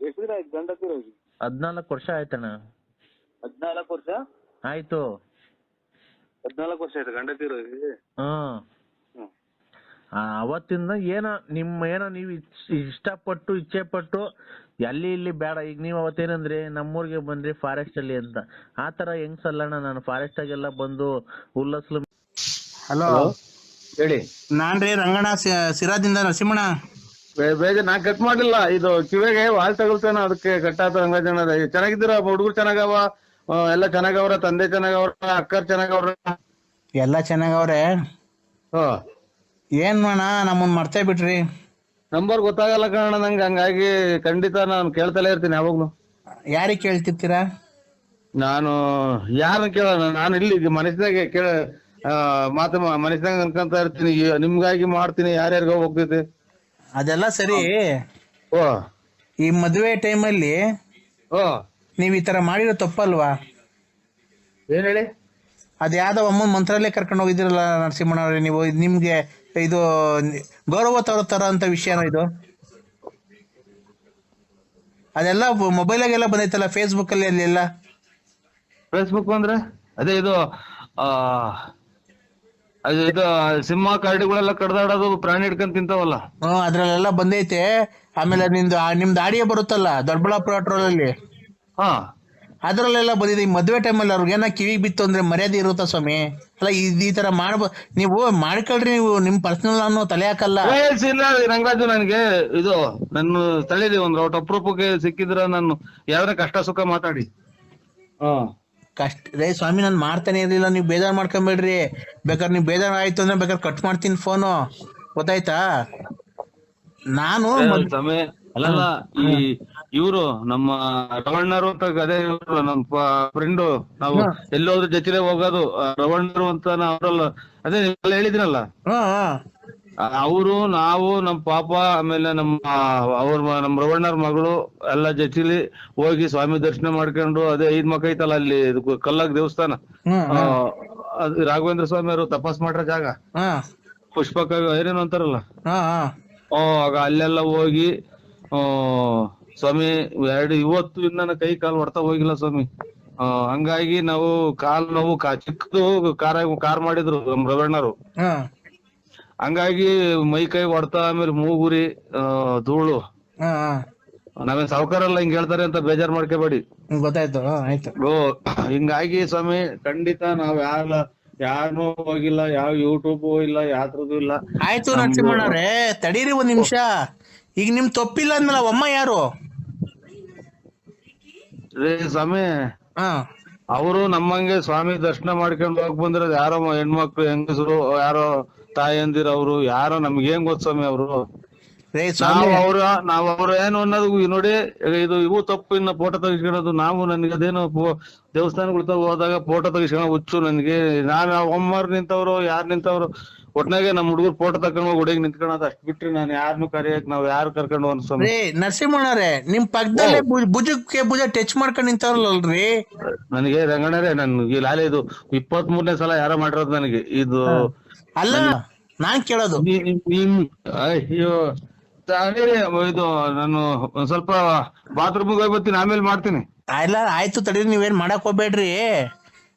14 ವರ್ಷ ಆಯ್ತಣ್ಣ. 14 ವರ್ಷ ಆಯ್ತು. 14 ವರ್ಷ ಆಯ್ತು ಗಂಡ ತೀರೋಗಿ. ಅವತ್ತಿಂದ ಏನೋ ನೀವು ಇಷ್ಟಪಟ್ಟು ಇಚ್ಛೆ ಪಟ್ಟು ಅಲ್ಲಿ ಇಲ್ಲಿ ಬೇಡ. ಈಗ ನೀವ್ ಅವತ್ತೇನಂದ್ರೆ ನಮ್ಮೂರ್ಗೆ ಬಂದ್ರಿ ಫಾರೆಸ್ಟ್ ಅಲ್ಲಿ ಅಂತ, ಆತರ ಹೆಂಗ್ಸಲ್ಲಣ್ಣ. ನಾನು ಫಾರೆಸ್ಟ್ ಆಗೆಲ್ಲ ಬಂದು ಹುಲ್ಲಸ್ಲು. ಹಲೋ, ಹೇಳಿ. ನಾನ್ರಿ ರಂಗಣ್ಣ, ಸಿರಾದಿಂದ ನರಸಿಂಹಣ್ಣ. ಬೇಜ ನಾ ಕಟ್ ಮಾಡ್ಲಿಲ್ಲ, ಇದು ಕಿವಿಗೆ ವಾಲ್ ತಗಲ್ತೇನ ಅದಕ್ಕೆ ಕಟ್ಟಾತ ಹಂಗಾಜನ. ಚೆನ್ನಾಗಿದ್ದೀರ ಹುಡುಗರು? ಚೆನ್ನಾಗವ, ಎಲ್ಲ ಚೆನ್ನಾಗವ್ರ? ತಂದೆ ಚೆನ್ನಾಗವ್ರ? ಅಕ್ಕರ್ ಚೆನ್ನಾಗವ್ರ? ಎಲ್ಲ ಚೆನ್ನಾಗವ್ರೆ. ಏನ್ ಮಾಡೋಣ, ನಮ್ಮನ್ ಮರ್ತೇ ಬಿಟ್ರಿ. ನಂಬರ್ ಗೊತ್ತಾಗಲ್ಲ ಕಾರಣ ನಂಗೆ, ಹಂಗಾಗಿ ಖಂಡಿತ ನಾನು ಕೇಳ್ತಲೇ ಇರ್ತೀನಿ ಯಾವಾಗ್ಲು. ಯಾರಿಗೆ ಕೇಳ್ತಿರ್ತೀರಾ? ನಾನು ಯಾರನ್ನ ಕೇಳೋಣ, ನಾನು ಇಲ್ಲಿ ಮನಸ್ಸಿನಾಗೆ ಕೇಳ ಮಾತು ಮನಸ್ಸಿನಾಗ ಅನ್ಕೊಂತ ಇರ್ತೀನಿ, ನಿಮ್ಗಾಗಿ ಮಾಡ್ತೀನಿ, ಯಾರ್ಯಾರಿಗೋ ಹೋಗ್ತೈತಿ. ಅದೆಲ್ಲ ಸರಿ. ಓ ಈ ಮದುವೆ ಟೈಮಲ್ಲಿ ಓ ನೀವ್ ಈ ತರ ಮಾಡಿರೋ ತಪ್ಪಲ್ವಾ? ಏನ್ ಹೇಳಿ? ಅದ್ ಯಾವ್ದೋ ಅಮ್ಮನ್ ಮಂತ್ರಾಲಯ ಕರ್ಕೊಂಡು ಹೋಗಿದ್ದೀರಲ್ಲ ನರಸಿಂಹಣ್ಣವ್ರೆ, ನೀವು ನಿಮ್ಗೆ ಇದು ಗೌರವ ತರ ಅಂತ ವಿಷಯನೋ ಇದು? ಅದೆಲ್ಲ ಮೊಬೈಲಾಗೆಲ್ಲ ಬಂದೈತಲ್ಲ, ಫೇಸ್ಬುಕ್ ಅಲ್ಲಿ ಅಲ್ಲೆಲ್ಲ. ಫೇಸ್ಬುಕ್ ಅಂದ್ರೆ ಅದೇ ಇದು ಇದು ಸಿಂಹ ಕರಡಿಗಳೆಲ್ಲ ಕಡ್ದಾಡೋದು, ಪ್ರಾಣಿ ಹಿಡ್ಕೊಂಡ್ ತಿಂತಾವಲ್ಲ. ಅದ್ರಲ್ಲೆಲ್ಲ ಬಂದೈತೆ. ಆಮೇಲೆ ನಿಮ್ದು ಆಡಿಯೋ ಬರುತ್ತಲ್ಲ ದೊಡ್ಡಬಳ್ಳಾಪುರ ಟ್ರೋಲ್ ಅಲ್ಲಿ, ಅದ್ರಲ್ಲೆಲ್ಲ ಬಂದಿದೆ. ಈ ಮದ್ವೆ ಟೈಮಲ್ಲಿ ಅವ್ರಿಗೇನ ಕಿವಿಗೆ ಬಿತ್ತು ಅಂದ್ರೆ ಮರ್ಯಾದೆ ಇರುತ್ತಾ ಸ್ವಾಮಿ? ಅಲ್ಲ ಈ ತರ ನೀವು ಮಾಡ್ಕೊಳ್ರಿ, ನೀವು ನಿಮ್ ಪರ್ಸನಲ್ ಅನ್ನೋ ತಲೆ ಹಾಕಲ್ಲ. ಇಲ್ಲ ರಂಗರಾಜು, ನನ್ಗೆ ಇದು ನನ್ನ ತಳಿದೆ ಒಂದು ಔಟ್ ಅಪ್ರೂಪಕ್ಕೆ ಸಿಕ್ಕಿದ್ರ ನಾನು ಯಾವ್ದಾರ ಕಷ್ಟ ಸುಖ ಮಾತಾಡಿ. ರೇ ಸ್ವಾಮಿ, ನಾನು ಮಾಡ್ತಾನೆ ಇರ್ಲಿಲ್ಲ, ನೀವು ಬೇಜಾರ್ ಮಾಡ್ಕೊಂಬೇಡ್ರಿ. ಬೇಕಾದ್ರೆ ನೀವು ಬೇಜಾರ್ ಆಯ್ತು ಅಂದ್ರೆ ಬೇಕಾದ್ರೆ ಕಟ್ ಮಾಡ್ತೀನಿ ಫೋನು, ಗೊತ್ತಾಯ್ತಾ? ನಾನು ಅಲ್ಲಲ್ಲ, ಈ ಇವ್ರು ನಮ್ಮ ರವಣ್ಣರು ಅಂತ, ಅದೇ ನಮ್ಮ ಫ್ರೆಂಡು, ನಾವು ಎಲ್ಲೋದ್ರ ಜೊತೆ ಹೋಗೋದು ರವಣ್ಣರು ಅಂತ ಅವರಲ್ಲ, ಅದೇ ಹೇಳಿದ್ನಲ್ಲ, ಅವರು ನಾವು ನಮ್ಮ ಪಾಪ, ಆಮೇಲೆ ನಮ್ಮ ರವಣ್ಣರ ಮಗಳು ಎಲ್ಲ ಜೊತೆಲಿ ಹೋಗಿ ಸ್ವಾಮಿ ದರ್ಶನ ಮಾಡ್ಕೊಂಡು, ಅದೇ 5 ಮಕ್ಕ ಐತಲ್ಲ ಅಲ್ಲಿ ಕಲ್ಲಾಗ ದೇವಸ್ಥಾನ, ರಾಘವೇಂದ್ರ ಸ್ವಾಮಿ ಅವರು ತಪಾಸ್ ಮಾಡ್ರ ಜಾಗ, ಪುಷ್ಪಕ ಏನೇನು ಅಂತಾರಲ್ಲ, ಆಗ ಅಲ್ಲೆಲ್ಲ ಹೋಗಿ ಸ್ವಾಮಿ ಇವತ್ತು ನನ್ನ ಕೈ ಕಾಲು ಹೊಡ್ತಾ ಹೋಗಿಲ್ಲ ಸ್ವಾಮಿ. ಹಂಗಾಗಿ ನಾವು ಕಾಲ್ ನೋವು ಚಿಕ್ಕದು ಕಾರ್ ಮಾಡಿದ್ರು ನಮ್ ರವಣ್ಣರು, ಹಂಗಾಗಿ ಮೈ ಕೈ ಹೊಡ್ತಾ, ಆಮೇಲೆ ಮೂಗುರಿ ಧೂಳು. ನಾವೇನ್ ಸಾವುಕಾರಲ್ಲ ಹಿಂಗ್ ಹೇಳ್ತಾರೆ ಅಂತ ಬೇಜಾರ್ ಮಾಡ್ಕೋಬೇಡಿ, ಗೊತ್ತಾಯ್ತು. ಆಯ್ತು. ಹಿಂಗಾಗಿ ಸ್ವಾಮಿ ಖಂಡಿತ ನಾವ್ ಯಾರು ಹೋಗಿಲ್ಲ, ಯಾವ ಯೂಟ್ಯೂಬ್ ಇಲ್ಲ, ಯಾತ್ರದ್ದು ಇಲ್ಲ. ಆಯ್ತು ನರಸಿಂಹಣ್ಣವ್ರೆ, ತಡೀರಿ ಒಂದ್ ನಿಮಿಷ. ಈಗ ನಿಮ್ ತಪ್ಪಿಲ್ಲ ಅಂದ್ಮೇಲೆ ಅಮ್ಮ ಯಾರು? ರೇ ಸ್ವಾಮಿ, ಅವರು ನಮ್ಮಂಗೆ ಸ್ವಾಮಿ ದರ್ಶನ ಮಾಡ್ಕೊಂಡು ಹೋಗ್ ಬಂದಿರೋದು ಯಾರೋ ಹೆಣ್ಮಕ್ಳು, ಹೆಂಗಸರು, ಯಾರೋ ತಾಯಂದಿರ, ಅವರು ಯಾರೋ ನಮ್ಗೇನ್ ಗೊತ್ತ ಸ್ವಾಮಿ. ಅವರು ನಾವ್ ಅವ್ರ ಏನು ಅನ್ನೋದು ನೋಡಿ, ಇವು ತಪ್ಪು. ಇನ್ನ ಫೋಟೋ ತೆಗಿಸ್ಕೊಳ್ಳೋದು ನಾವು, ನನ್ಗೆ ಅದೇನು ದೇವಸ್ಥಾನಗಳು ಹೋದಾಗ ಫೋಟೋ ತೆಗಿಸ್ಕೊಳ್ಳೋ ಹುಚ್ಚು ನನ್ಗೆ. ನಾವ್ ಒಮ್ಮರ್ ನಿಂತವ್ರು, ಯಾರ್ ನಿಂತವ್ರು, ಒಟ್ನಾಗೆ ನಮ್ ಹುಡುಗರು ಫೋಟೋ ತಕೊಂಡ್ ಹೋಗಿ ಹುಡುಗಿ ನಿಂತ್ಕೊಳ್ಳೋದು, ಅಷ್ಟ್ ಬಿಟ್ರಿ ನಾನು ಯಾರನ್ನು ಕರೆಯಕ್ ನಾವ್ ಯಾರು ಕರ್ಕೊಂಡು ಅನ್ಸ್ವಾಮಿ. ನರಸಿಂಹಣ್ಣವ್ರೆ, ನಿಮ್ ಪಕ್ಕದಲ್ಲೇ ಭುಜಕ್ಕೆ ಭುಜ ಟಚ್ ಮಾಡ್ಕೊಂಡ್ ನಿಂತವ್ರಲ್ರಿ? ನನಗೆ ರಂಗಣ್ಣರೇ, ನನ್ಗೆ ಲಾಲೆ ಇದು 23ನೇ ಸಲ ಯಾರೋ ಮಾಡಿರೋದು ನನಗೆ ಇದು. ಅಲ್ಲ ನಾನ್ ಕೇಳೋದು, ಅಯ್ಯೋ ಇದು ನಾನು ಒಂದ್ ಸ್ವಲ್ಪ ಬಾತ್ರೂಮ್ಗೆ ಹೋಗಿ ಬರ್ತೀನಿ, ಆಮೇಲೆ ಮಾಡ್ತೀನಿ. ಆಯ್ತು ತಡೀರಿ, ನೀವೇನ್ ಮಾಡಕ್ ಹೋಗ್ಬೇಡ್ರಿ.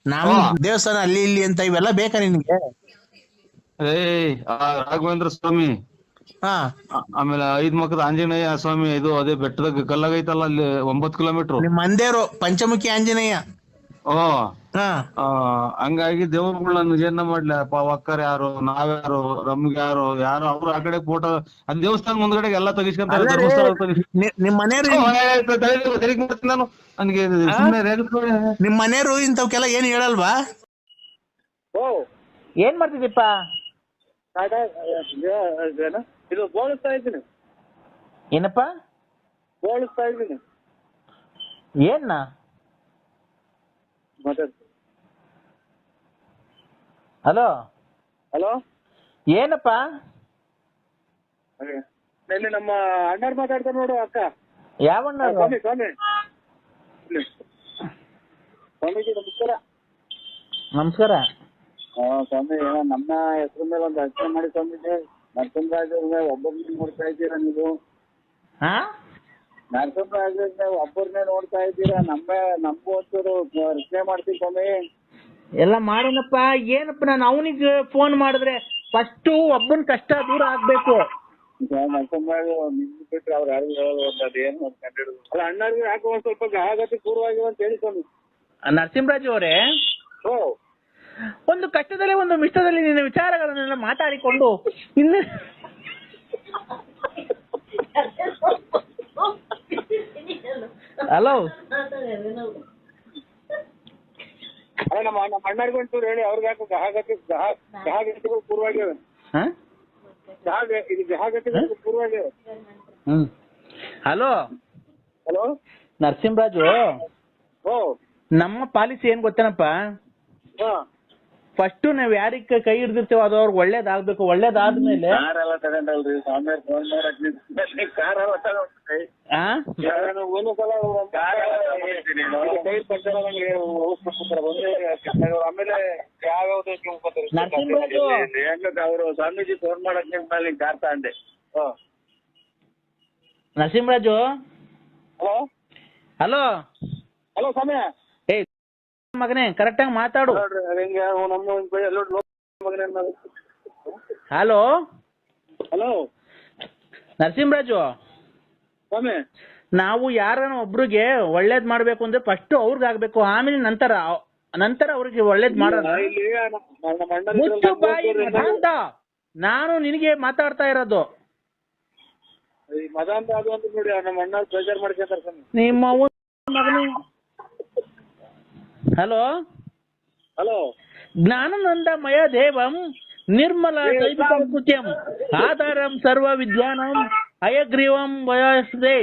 ನಮ್ ದೇವಸ್ಥಾನ ಅಲ್ಲಿ ಇಲ್ಲಿ ಅಂತ ಇವೆಲ್ಲ ಬೇಕಾ ನಿನ್ಗೆ? ರಾಘವೇಂದ್ರ ಸ್ವಾಮಿ, ಆಮೇಲೆ 5 ಮಕ್ಕದ ಆಂಜನೇಯ ಸ್ವಾಮಿ, ಇದು ಅದೇ ಬೆಟ್ಟದಾಗ ಕಲ್ಲಾಗೈತಲ್ಲ ಅಲ್ಲಿ 9 ಕಿಲೋಮೀಟರ್, ನಿಮ್ ಮಂದೇರು ಪಂಚಮುಖಿ ಆಂಜನೇಯ. ಹಂಗಾಗಿ ದೇವ್ರುಗಳು ನನ್ಗೆ ಏನ ಮಾಡ್ಲಿ, ಒಕ್ಕರ್ ಯಾರು, ನಾವ್ಯಾರು, ನಮ್ಗೆ ಯಾರು ಅವ್ರು ಆ ಕಡೆ ಫೋಟೋ, ಅದ್ ದೇವಸ್ಥಾನ ಮುಂದ್ಗಡೆ ಎಲ್ಲ ತೆಗಿಸ್ಕೊಂತಾರೆ. ನಿಮ್ ಮನೆಯವ್ರು ನಾನು ನನ್ಗೆ ನಿಮ್ ಮನೆಯವ್ರು ಇಂಥವ್ಕೆಲ್ಲ ಏನ್ ಹೇಳಲ್ವಾ? ಏನ್ ಮಾಡ್ತಿದ್ದೀಪ್ಪ? ಇದು ಬೋಳಿಸ್ತಾ ಇದ್ದೀನಿ. ಏನಪ್ಪ ಬೋಳಿಸ್ತಾ ಇದ್ದೀನಿ? ಏನ್ನ ಹಲೋ ಹಲೋ, ಏನಪ್ಪ? ಇಲ್ಲಿ ನಮ್ಮ ಅಣ್ಣಾರ್ ಮಾತಾಡ್ತಾರೆ ನೋಡು, ಅಕ್ಕ. ಯಾವ ಅಣ್ಣ? ಸ್ವಾಮಿ ಸ್ವಾಮೀಜಿ ನಮಸ್ಕಾರ. ನಮಸ್ಕಾರ. ಸ್ವಾಮಿ, ನಮ್ಮ ಹೆಸರು ಮೇಲೆ ಒಂದು ಅರ್ಚನೆ ಮಾಡಿ ಸ್ವಾಮೀಜಿ. ನರಸಿಂಹರಾಜ ಒಬ್ಬರನ್ನೇ ನೋಡ್ತಾ ಇದ್ದೀರಾ ನೀವು? ನರಸಿಂಹರಾಜ ಒಬ್ಬರನ್ನೇ ನೋಡ್ತಾ ಇದ್ದೀರಾ? ನಮ್ಗೂ ಒಂಚೂರು ರಚನೆ ಮಾಡ್ತೀವಿ ಸ್ವಾಮಿ. ಎಲ್ಲ ಮಾಡೋಣಪ್ಪ. ಏನಪ್ಪ, ನಾನು ಅವನಿಗೆ ಫೋನ್ ಮಾಡಿದ್ರೆ ಫಸ್ಟ್ ಒಬ್ಬನ ಕಷ್ಟ ದೂರ ಆಗ್ಬೇಕು. ನರಸಿಂಹರಾಜ ನಿಮ್ಗೆ ಬಿಟ್ರೆ ಅವ್ರು ಯಾರಿಗೂ ಹೇಳೋದು ಅದೇನು ಕಂಡಿಡಿದ್ರು. ಅಲ್ಲ, ಅಣ್ಣಾರ್ಗೆ ಯಾಕೋ ಒಂದ್ ಸ್ವಲ್ಪ ಆಗತಿ ಪೂರ್ವವಾಗಿವೆ ಅಂತ ಹೇಳಿ ಸ್ವಾಮಿ. ನರಸಿಂಹರಾಜ್ ಅವರೇ, ಒಂದು ಕಷ್ಟದಲ್ಲಿ ಒಂದು ಮಿಷ್ಟದಲ್ಲಿ ನಿನ್ನ ವಿಚಾರಗಳನ್ನೆಲ್ಲ ಮಾತಾಡಿಕೊಂಡು ಇನ್ನು ಹಲೋ ಅದೇ ನಮ್ಮ ಅಣ್ಣಾರ್ಗೆ ಒಂಚೂರು ಹೇಳಿ ಅವ್ರಿಗೆ ಯಾಕೆ ಗಹಾಗತಿಗಳು ಪೂರ್ವಾಗ್ಯವ ಗಹಾಗತಿಗಳು ಪೂರ್ವಾಗ್ಯವ. ಹಲೋ ಹಲೋ ನರಸಿಂಹರಾಜು, ಓ ನಮ್ಮ ಪಾಲಿಸಿ ಏನ್ ಗೊತ್ತೇನಪ್ಪ, ಹಾ ಫಸ್ಟ್ ನಾವ್ ಯಾರಿಗೆ ಕೈ ಹಿಡ್ದಿರ್ತೇವ ಅದು ಅವ್ರಿಗೆ ಒಳ್ಳೇದಾಗ್ಬೇಕು. ಒಳ್ಳೇದಾದ್ಮೇಲೆ ಕಾರೆಲ್ಲ ತಗೊಂಡಲ್ರಿ ಆಮೇಲೆ ಫೋನ್ ಮಾಡಕ್ ಕಾರೆಲ್ಲ ತಗೊಂಡ್ರಿ ಆಮೇಲೆ ಅವರು ಸ್ವಾಮೀಜಿ ಫೋನ್ ಮಾಡಕ್ ನಿಂತ ಕಾರ್ ತಗೊಂಡೆ. ನರಸಿಂಹರಾಜು ಹಲೋ ಹಲೋ ಹಲೋ ಸಮಯ ಏ ಮಗನೇ ಕರೆಕ್ಟಾಗಿ ಮಾತಾಡು. ಹಲೋ ಹಲೋ ನರಸಿಂಹರಾಜು, ಸ್ವಾಮಿ ನಾವು ಯಾರನ್ನ ಒಬ್ರಿಗೆ ಒಳ್ಳೇದ್ ಮಾಡ್ಬೇಕು ಅಂದ್ರೆ ಫಸ್ಟ್ ಅವ್ರಿಗೆ ಆಗ್ಬೇಕು, ಆಮೇಲೆ ನಂತರ ಅವ್ರಿಗೆ ಒಳ್ಳೇದ್ ಮಾಡೋಣ. ಇಲ್ಲಿ ನಮ್ಮ ಅಣ್ಣ ಮುಚ್ಚು ಬಾಯಿ ಮದಾಂತ, ನಾನು ನಿನಗೆ ಮಾತಾಡ್ತಾ ಇರೋದು. ಮದಾಂತ ಅದು ಅಂತ ನೋಡಿ ನಮ್ಮ ಅಣ್ಣ ಬೇಜಾರ್ ಮಾಡ್ಕೊಂತಾರೆ ಸ್ವಾಮಿ. ನಿಮ್ಮ ಮಗನೇ. ಹಲೋ ಹಲೋ ಜ್ಞಾನನಂದಮಯ ದೇವಂ ನಿರ್ಮಲ ದೈವಿಕಂ ಆಧಾರಂ ಸರ್ವ ವಿದ್ಯಾನಂ ಅಯಗ್ರೀವಂ ವಯಸ್ದೇ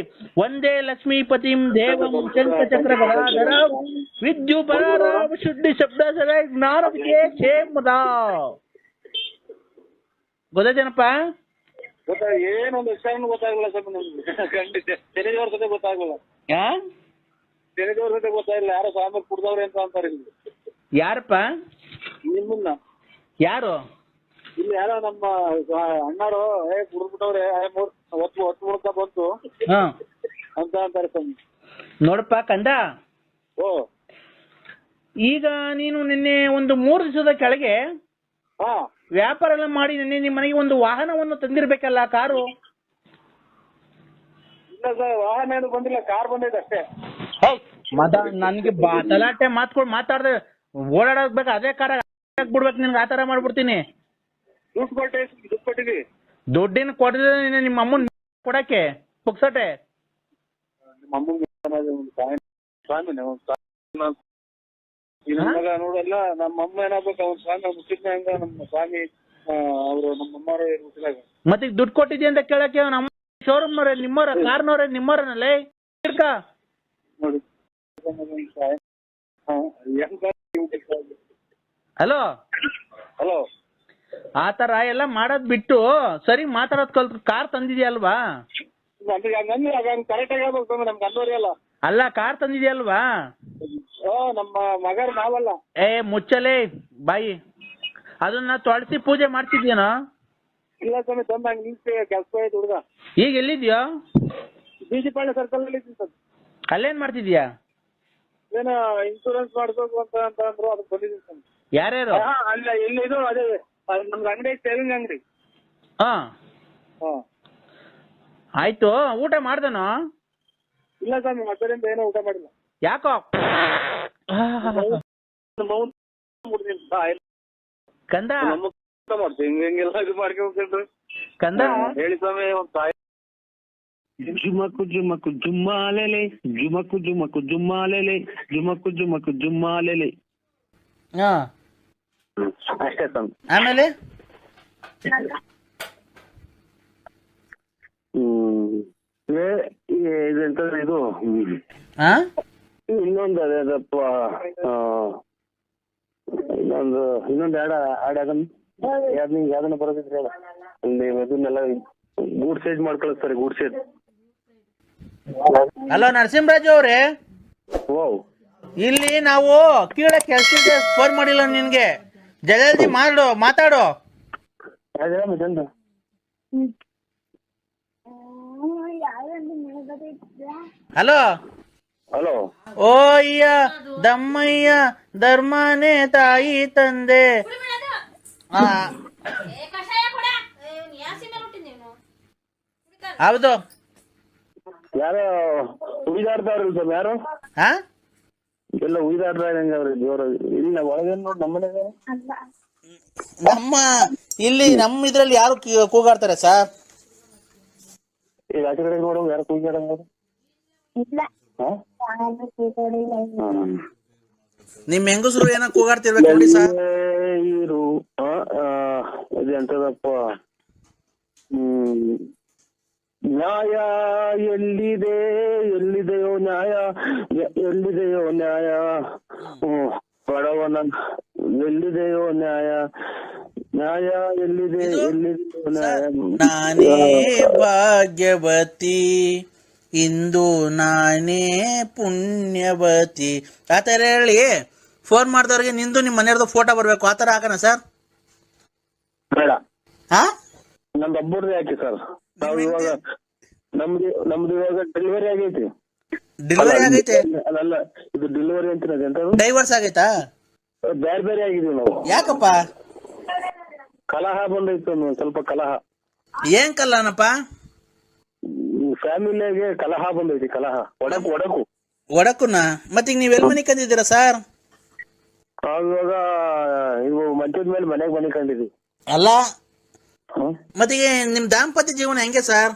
ವಂದೇ ಲಕ್ಷ್ಮೀಪತಿಂ ದೇವಂ ಶಂಖಚಕ್ರ ಗದಾಧರಂ ವಿದ್ಯುಪರಾರಾಮ ಶುದ್ಧಿ ಶಬ್ದ ಸದಾ ಜ್ಞಾನ ವಿಜೇಕ್ಷೇಮದ. ಗೊತ್ತಾಯ್ತೇನಪ್ಪ? ಏನೊಂದು ವಿಷಯನೂ ಗೊತ್ತಾಗಲ್ಲ ಸ್ವಲ್ಪ ನಮ್ಗೆ. ಖಂಡಿತ ತೆರೆದವ್ರ ಜೊತೆ ಗೊತ್ತಾಗಲ್ಲ, ತೆರೆದವ್ರ ಜೊತೆ ಗೊತ್ತಾಗಿಲ್ಲ. ಯಾರೋ ಸ್ವಾಮಿ ಕುಡ್ದವ್ರೆ ಅಂತ ಅಂತಾರೆ ಇಲ್ಲಿ. ಯಾರಪ್ಪ? ನಿಮ್ಮನ್ನ ಯಾರು? ಇಲ್ಲಿ ಯಾರೋ ನಮ್ಮ ಅಣ್ಣಾರು ಕುಡ್ದ್ಬಿಟ್ಟವ್ರೆ, ಹೊತ್ತು ಮುಡ್ಕ ಬಂತು ಅಂತ ಅಂತಾರೆ ಸ್ವಾಮಿ. ನೋಡಪ್ಪ ಕಂದ, ಓ ಈಗ ನೀನು ನಿನ್ನೆ ಒಂದು 3 ದಿವಸದ ಕೆಳಗೆ ಹಾ ವ್ಯಾಪಾರ ಎಲ್ಲ ಮಾಡಿ ನಿನ್ನೆ ನಿಮ್ಮ ಮನೆಗೆ ಒಂದು ವಾಹನವನ್ನು ತಂದಿರ್ಬೇಕಲ್ಲ, ಕಾರು? ಇಲ್ಲ ಸರ್, ವಾಹನ ಏನು ಬಂದಿಲ್ಲ, ಕಾರ್ ಬಂದೈತೆ ಅಷ್ಟೇ. ನನ್ಗೆ ತಲಾಟೆ ಮಾತಾಡ್ದೆ ಓಡಾಡಬೇಕು, ಅದೇ ಕಾರ ಬಿಡ್ಬೇಕು ನಿನ್ಗೆ, ಆತರ ಮಾಡ್ಬಿಡ್ತೀನಿ. ದುಡ್ಡು ಕೊಟ್ಟಿವಿ. ದುಡ್ಡಿನ ಕೊಡದೆ ನಿಮ್ಮ ಅಮ್ಮನ್ ಕೊಡಕ್ಕೆ ಪುಕ್ಸಟೆ. ನಿಮ್ಮ ಅಮ್ಮಂಗೆ ಸ್ವಾಮಿ ನೋಡಲ್ಲ, ನಮ್ಮ ಅಮ್ಮ ಏನಾಗ್ಬೇಕು, ಅವ್ನ ಸ್ವಾಮಿ ಮುಚ್ಚಿದ್ನ ಹಂಗ ನಮ್ಮ ಸ್ವಾಮಿ ಅವರು ನಮ್ಮ ಅಮ್ಮವ್ರು ಮುಚ್ಚಿದಾಗ. ಮತ್ತೆ ದುಡ್ಡು ಕೊಟ್ಟಿದ್ಯ ಅಂತ ಕೇಳಕ್ಕೆ ನಮ್ಮ ಶೋರೂಮ್ ನವ್ರೆ ನಿಮ್ಮವ್ರ, ಕಾರ್ನವ್ರೆ ನಿಮ್ಮವ್ರನಲ್ಲೇ ಇರ್ಕ ನೋಡಿ. ಹಲೋ ಹಲೋ ಆತರ ಎಲ್ಲ ಮಾಡೋದ್ ಬಿಟ್ಟು ಸರಿ ಮಾತಾಡೋದ್ ಕಲ್ತು ಕಾರ್ ತಂದಿದ್ಯಲ್ವಾ? ಕರೆಕ್ಟ್ ಆಗಿ ಹೇಳ್ಬೇಕು ಸ್ವಾಮಿ, ನಮ್ಗೆ ಅನ್ನೋರಿ ಅಲ್ಲ. ಅಲ್ಲ, ಕಾರ್ ತಂದಿದ್ಯಲ್ವಾ? ನಮ್ಮ ಮಗರ್ ನಾವಲ್ಲ. ಏ ಮುಚ್ಚಲೇ ಬಾಯಿ, ಅದನ್ನ ತೊಳಸಿ ಪೂಜೆ ಮಾಡ್ತಿದ್ಯೇನೋ? ಇಲ್ಲ ಸ್ವಾಮಿ, ತಂದು ಹಂಗೆ ನಿಲ್ಸಿ ಕೆಲಸ ಆಯ್ತು ಹುಡುಗ. ಈಗ ಎಲ್ಲಿದ್ಯೋ? ಬೀಜಿಪಾಳ್ಯ ಸರ್ಕಲ್ ನಲ್ಲಿ ಇದ್ದೀನಿ ಸರ್. ಅಲ್ಲೇನ್ ಮಾಡ್ತಿದ್ಯಾ? ಏನೋ ಇನ್ಶೂರೆನ್ಸ್ ಮಾಡಿಸ್ಬೇಕು ಅಂತ ಅಂದ್ರು, ಅದಕ್ಕೆ ಬಂದಿದ್ದೀನಿ ಸ್ವಾಮಿ. ಯಾರ್ಯಾರು? ಅಲ್ಲ ಇಲ್ಲಿ ಇದು ಅದೇ ನಮ್ಗೆ ಅಂಗಡಿ ಸೇವಿಂಗ್ ಅಂಗಡಿ. ಹಾ ಆಯ್ತು. ಊಟ ಮಾಡ್ದನೋ? ಇಲ್ಲ ಸ್ವಾಮಿ, ಮತ್ತರಿಂದ ಏನೋ ಊಟ ಮಾಡಿಲ್ಲ. ಯಾಕೋ? ಕಂದ ಮಾಡ್ತೀವಿ ಹಿಂಗೆಲ್ಲ ಇದು ಮಾಡ್ಕೊಂಡ್ರಿ ಕಂದ ಹೇಳಿ ಸ್ವಾಮಿ. ಒಂದ್ ತಾಯಿ ಜುಮಕು ಜುಮಕು ಜುಮ್ಮಾಲೆಲೆ, ಜುಮಕು ಜುಮಕು ಜುಮ್ಮಾಲೆಲೆ, ಜುಮಕು ಜುಮಕು ಜುಮ್ಮಾಲೆಲೆ. ಹಾ ಅಷ್ಟೇ ಸ್ವಾಮಿ. ಆಮೇಲೆ ಇದೆಂತಂದ್ರೆ ಇದು ಇನ್ನೊಂದು ಅದೇದಪ್ಪ, ಇನ್ನೊಂದು ಯಾವ್ದನ್ನ ಬರೋದಿದ್ರೆ ಅದನ್ನೆಲ್ಲ ಗೂಡ್ ಸೈಜ್ ಮಾಡ್ಕೊಳಸ್ತಾರೆ, ಗೂಡ್ ಸೈಜ್. ಹಲೋ ನರಸಿಂಹರಾಜು ಅವ್ರೆ, ಇಲ್ಲಿ ನಾವು ಕೀಳ ಕೆಲ್ಸಕ್ಕೆ ಫೋನ್ ಮಾಡಿಲ್ಲ ನಿನ್ಗೆ, ಜಲ್ದಿ ಮಾತಾಡು. ಹಲೋ ಹಲೋ ಓ ಅಯ್ಯ ದಮ್ಮಯ್ಯ ಧರ್ಮನೇ ತಾಯಿ ತಂದೆ. ಹೌದು. ಯಾರೋ ಉಯ್ದಾಡ್ತಾವ್ರಿ ಸರ್, ಯಾರು ಎಲ್ಲ ಉಯ್ದಾಡ್ತಾ ಇದಂಗೆ ಅವ್ರಿ ಜೋರ. ಇಲ್ಲ ಒಳಗೇನ್ ನೋಡಿ ನಮ್ಮ ಇದ್ರಲ್ಲಿ ಯಾರು ಕೂಗಾಡ್ತಾರೆ ಸರ್? ಈಗ ಆಚೆ ಕಡೆ ನೋಡೋ ಯಾರು ಕೂಗಾಡಂಗ? ನಿಮ್ ಹೆಂಗಸರು ಏನೋ ಕೂಗಾಡ್ತಿರ್ಬೇಕು ನೋಡಿ ಸರ್. ಇರು ಇದೆಂತದಪ್ಪ, ನ್ಯಾಯ ಎಲ್ಲಿದೆ, ಎಲ್ಲಿದೆಯೋ ನ್ಯಾಯ, ಎಲ್ಲಿದೆಯೋ ನ್ಯಾಯ, ಬಡವನ ಎಲ್ಲಿದೆಯೋ ನ್ಯಾಯ, ನ್ಯಾಯ ಎಲ್ಲಿದೆ, ಎಲ್ಲಿದೆಯೋ ನ್ಯಾಯ. ನಾನೇ ಭಾಗ್ಯವತಿ, ಇಂದು ನಾನೇ ಪುಣ್ಯವತಿ. ಆತರ ಹೇಳಿ ಫೋನ್ ಮಾಡಿದವ್ರಿಗೆ ನಿಂದು ನಿಮ್ಮ ಮನೆಯವ್ರದ್ದು ಫೋಟೋ ಬರ್ಬೇಕು, ಆತರ ಹಾಕೋಣ ಸರ್? ಬೇಡ, ಹಾ ನಮ್ದು ಒಬ್ಬರದೇ ಹಾಕಿ ಸರ್. ನಾವು ಇವಾಗ ನಮ್ದು ಇವಾಗ ಡೆಲಿವರಿ ಆಗೈತಿ. ಡೆಲಿವರಿ ಆಗೈತೆ? ಅಲ್ಲ, ಇದು ಡೆಲಿವರಿ ಅಂತ ಡೈವರ್ಸ್ ಆಗೈತಾ? ಬೇರೆ ಬೇರೆ ಆಗಿದೀವಿ ನಾವು. ಯಾಕಪ್ಪ? ಕಲಹ ಬಂದೈತೆ, ಒಂದ್ ಸ್ವಲ್ಪ ಕಲಹ. ಏನ್ ಕಲ್ಲನಪ್ಪ? ಫ್ಯಾಮಿಲಿಯಾಗೆ ಕಲಹ ಬಂದೈತಿ, ಕಲಹ, ಒಡಕು. ಒಡಕುನ? ಮತ್ತೀಗ ನೀವ್ ಎಲ್ ಮನೆ ಕಂದಿದ್ದೀರಾ ಸರ್? ಇವಾಗ ಇವು ಮಂಚದ ಮೇಲೆ ಮನೆಗೆ ಮನೆ ಕಂಡಿದ್ವಿ. ಅಲ್ಲ, ಮತ್ತೀಗ ನಿಮ್ ದಾಂಪತ್ಯ ಜೀವನ ಹೆಂಗೆ ಸರ್?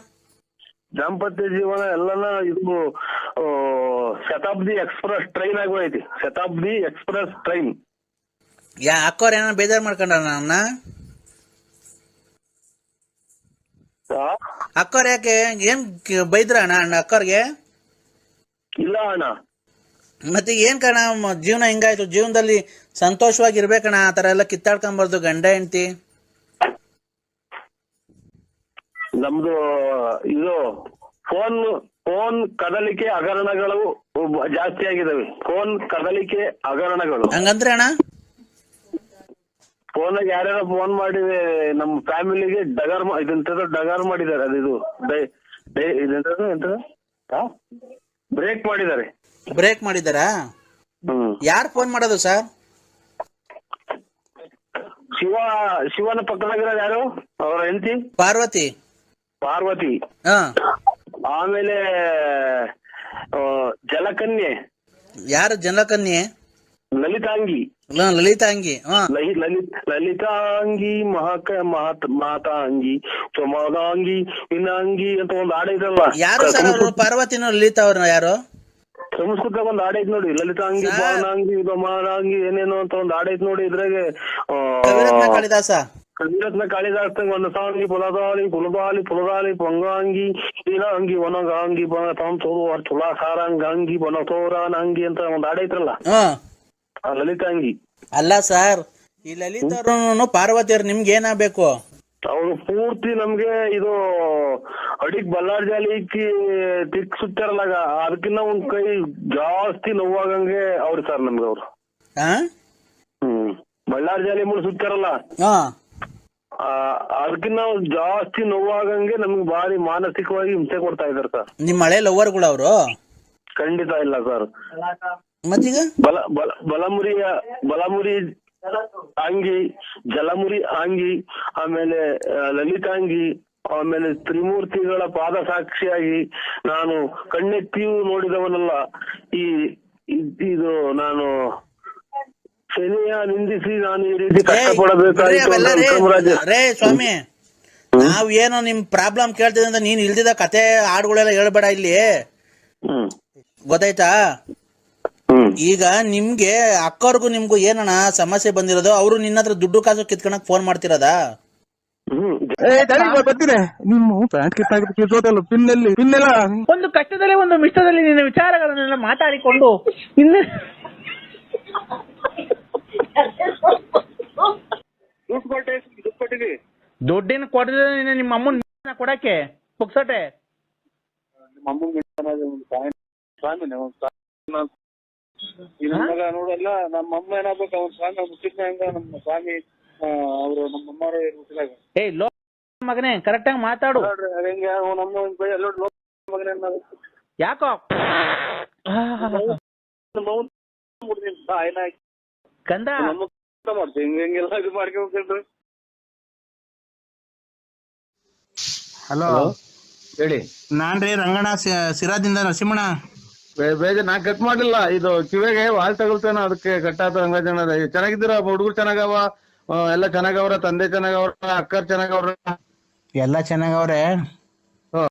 ದಾಂಪತ್ಯ ಜೀವನ ಎಲ್ಲನ ಇದು ಶತಾಬ್ದಿ ಎಕ್ಸ್ಪ್ರೆಸ್ ಟ್ರೈನ್ ಆಗೋಯ್ತಿ. Shatabdi express train. ಅಕ್ಕವ್ರ ಏನ ಬೇಜಾರ್ ಮಾಡ್ಕೊಂಡ್ರ ನನ್ನ? ಅಕ್ಕವ್ರ ಯಾಕೆ ಏನ್ ಬೈದ್ರ ಅಣ್ಣ ಅಕ್ಕವ್ರಿಗೆ? ಇಲ್ಲ ಅಣ್ಣ. ಮತ್ತೆ ಏನ್ ಕಣ ಜೀವನ ಹಿಂಗಾಯ್ತು? ಜೀವನದಲ್ಲಿ ಸಂತೋಷವಾಗಿ ಇರ್ಬೇಕಣ್ಣ, ಆ ತರ ಎಲ್ಲ ಕಿತ್ತಾಡ್ಕೊಂಬಾರ್ದು ಗಂಡ ಹೆಂಡತಿ. ನಮ್ದು ಇದು ಫೋನ್ ಕದಲಿಕೆ ಹಗರಣಗಳು ಜಾಸ್ತಿ ಆಗಿದಾವೆ. ಫೋನ್ ಕದಲಿಕೆ ಹಗರಣಗಳು. ಹಂಗಂದ್ರೆ ಅಣ್ಣ? ಫೋನ್ ಯಾರ್ಯಾರ ಫೋನ್ ಮಾಡಿದೆ ನಮ್ಮ ಫ್ಯಾಮಿಲಿಗೆ ಡಗಾರ್ ಮಾಡಿದ್ದಾರೆ. ಅದು ಬ್ರೇಕ್ ಮಾಡಿದ್ದಾರೆ. ಬ್ರೇಕ್ ಮಾಡಿದಾರಾ? ಯಾರು ಫೋನ್ ಮಾಡೋದು ಸರ್? ಶಿವನ ಪಕ್ಕದಾಗಿರೋದು ಯಾರು? ಅವರ ಹೆಂಡತಿ ಪಾರ್ವತಿ. ಆಮೇಲೆ ಜಲಕನ್ಯೆ. ಯಾರು ಜಲಕನ್ಯೆ? ಲಲಿತಾಂಗಿ. ಲಲಿತಾಂಗಿ ಮಾತಾಂಗಿ ಚೊಮಾದಾಂಗಿ ಇನ್ನಾಂಗಿ ಅಂತ ಒಂದು ಹಾಡೈತಲ್ಲ. ಯಾರು ಸರ್ ಅವರು? ಪಾರ್ವತಿನೋ ಲಲಿತಾ ಅವ್ರನ್ನ? ಯಾರು? ಸಂಸ್ಕೃತ ಒಂದು ಹಾಡೈತ್ ನೋಡಿ, ಲಲಿತಾಂಗಿ ಬಾನಾಂಗಿ ಮಾನಾಂಗಿ ಏನೇನೋ ಅಂತ ಒಂದು ಹಾಡೈತ್ ನೋಡಿ. ಇದ್ರಾಗೆ ಕಾಳಿದಾಸ ಕವಿರತ್ನ ಕಾಳಿದಾಸ ಒಂದು ಸಾಂಗಿ ಪುಲದಾಲಿ ಪೊಂಗಾಂಗಿ ನೀನಾಂಗಿ ಒಣಗಾಂಗಿ ತುಲಾಸಾರಂಗಾಂಗಿ ಬನತೋರಾನಂಗಿ ಅಂತ ಒಂದು ಹಾಡೈತ್ರಲ್ಲ, ಲಲಿತಾಂಗಿ. ಅಲ್ಲ ಸರ್, ಈ ಲಲಿತಾ ಅವ್ರು ಪಾರ್ವತಿ ಅವ್ರು ನಿಮ್ಗೆ ಏನಾಗಬೇಕು? ಅವ್ರು ಪೂರ್ತಿ ನಮ್ಗೆ ಇದು ಅಡಿಗ್ ಬಲ್ಲಾರ್ ಜಾಲಿಕ್ಕಿ ತಿಕ್ ಸುತ್ತಾರಲ್ಲ, ಅದಕ್ಕಿನ್ನ ಒಂದ್ ಕೈ ಜಾಸ್ತಿ ನೋವಾಗಂಗೆ ಅವ್ರು ಸರ್ ನಮ್ಗೆ. ಅವ್ರು ಬಳ್ಳಾರ್ ಜಾಲಿ ಮುಳು ಸುತ್ತಾರಲ್ಲ, ಅದಕ್ಕಿನ್ನ ಜಾಸ್ತಿ ನೋವಾಗಂಗೆ ನಮ್ಗೆ ಭಾರಿ ಮಾನಸಿಕವಾಗಿ ಹಿಂಸೆ ಕೊಡ್ತಾ ಇದಾರೆ ಸರ್. ನಿಮ್ ಹಳೆ ಲವರ್ಗಳು ಅವರು? ಖಂಡಿತ ಇಲ್ಲ ಸರ್. ಮತ್ತೀಗ ಬಲಮುರಿ ಅಂಗಿ, ಜಲಮುರಿ ಅಂಗಿ, ಆಮೇಲೆ ಲಲಿತಾಂಗಿ, ಆಮೇಲೆ ತ್ರಿಮೂರ್ತಿಗಳ ಪಾದ ಸಾಕ್ಷಿಯಾಗಿ ನಾನು ಕಣ್ಣೆತ್ತಿಯೂ ನೋಡಿದವನಲ್ಲ. ಇದು ನಾನು ಶನಿಯ ನಿಂದಿಸಿ ನಾನು ಈ ರೀತಿ ಕಷ್ಟಪಡಬೇಕಾಗಿತ್ತು. ರೇ ಸ್ವಾಮಿ, ನಾವ್ ಏನೋ ನಿಮ್ ಪ್ರಾಬ್ಲಮ್ ಕೇಳ್ತಿದ್ದ ಅಂತ ನೀನ್ ಇಲ್ದಿದ ಕತೆ ಹಾಡುಗಳೆಲ್ಲ ಹೇಳ್ಬೇಡ ಇಲ್ಲಿ, ಗೊತ್ತಾಯ್ತಾ? ಈಗ ನಿಮ್ಗೆ ಅಕ್ಕವ್ರಿಗೂ ನಿಮ್ಗೂ ಏನಣ್ಣ ಸಮಸ್ಯೆ ಬಂದಿರೋದು? ಅವರು ನಿನ್ನ ಹತ್ರ ದುಡ್ಡು ಕಾಸು ಕಿತ್ಕೊಳಕ್ ಫೋನ್ ಮಾಡ್ತಿರೋದಾ? ಒಂದು ಕಷ್ಟದಲ್ಲಿ ಒಂದು ಮಿಷ್ಟದಲ್ಲಿ ನಿನ್ನ ವಿಚಾರಗಳನ್ನೆಲ್ಲ ಮಾತಾಡಿಕೊಂಡು ದುಡ್ಡಿನ ಕೊಡದ ನಿಮ್ಮ ಅಮ್ಮನ ಕೊಡಕ್ಕೆ ಪುಕ್ಸಟೆ. ನೋಡಲ್ಲ ನಮ್ಮ ಅಮ್ಮ ಏನಾಗ್ಬೇಕು, ಅವ್ನ ಸ್ವಾಮಿ ಮುಟ್ಟಿದ್ನ ಹೆಂಗ ನಮ್ಮ ಸ್ವಾಮಿ ಅವರು ನಮ್ಮ ಅಮ್ಮರು ಮುಟ್ಟಿದಾಗ. ಏಯ್ ಲೋ ಮಗನೇ, ಕರೆಕ್ಟ್ ಆಗಿ ಮಾತಾಡು. ಹೆಂಗ ನಮ್ಮ ಎಲ್ಲ ಮಗನೇ ಯಾಕೋ ಕಂದ ಮಾಡ್ತೀವಿ ಹಿಂಗೆಲ್ಲ ಇದು ಮಾಡ್ಕೊಂಡ್ರಿ. ಹಲೋ ಹೇಳಿ. ನಾನ್ರಿ ರಂಗಣ್ಣ, ಸಿರಾದಿಂದ ನರಸಿಂಹಣ್ಣ. ನಾ ಕಟ್ ಮಾಡಿಲ್ಲ, ಇದು ಕಿವಿಗೆ ವಾಲ್ ತಗೊಳ್ತೇನ, ಅದಕ್ಕೆ ಕಟ್ಟಾತ. ರಂಗಜನ ಚೆನ್ನಾಗಿದ್ದೀರ? ಹುಡುಗರು ಚೆನ್ನಾಗವ? ಎಲ್ಲ ಚೆನ್ನಾಗವ್ರ? ತಂದೆ ಚೆನ್ನಾಗವ್ರ? ಅಕ್ಕರ್ ಚೆನ್ನಾಗವ್ರ? ಎಲ್ಲ ಚೆನ್ನಾಗವ್ರೆ.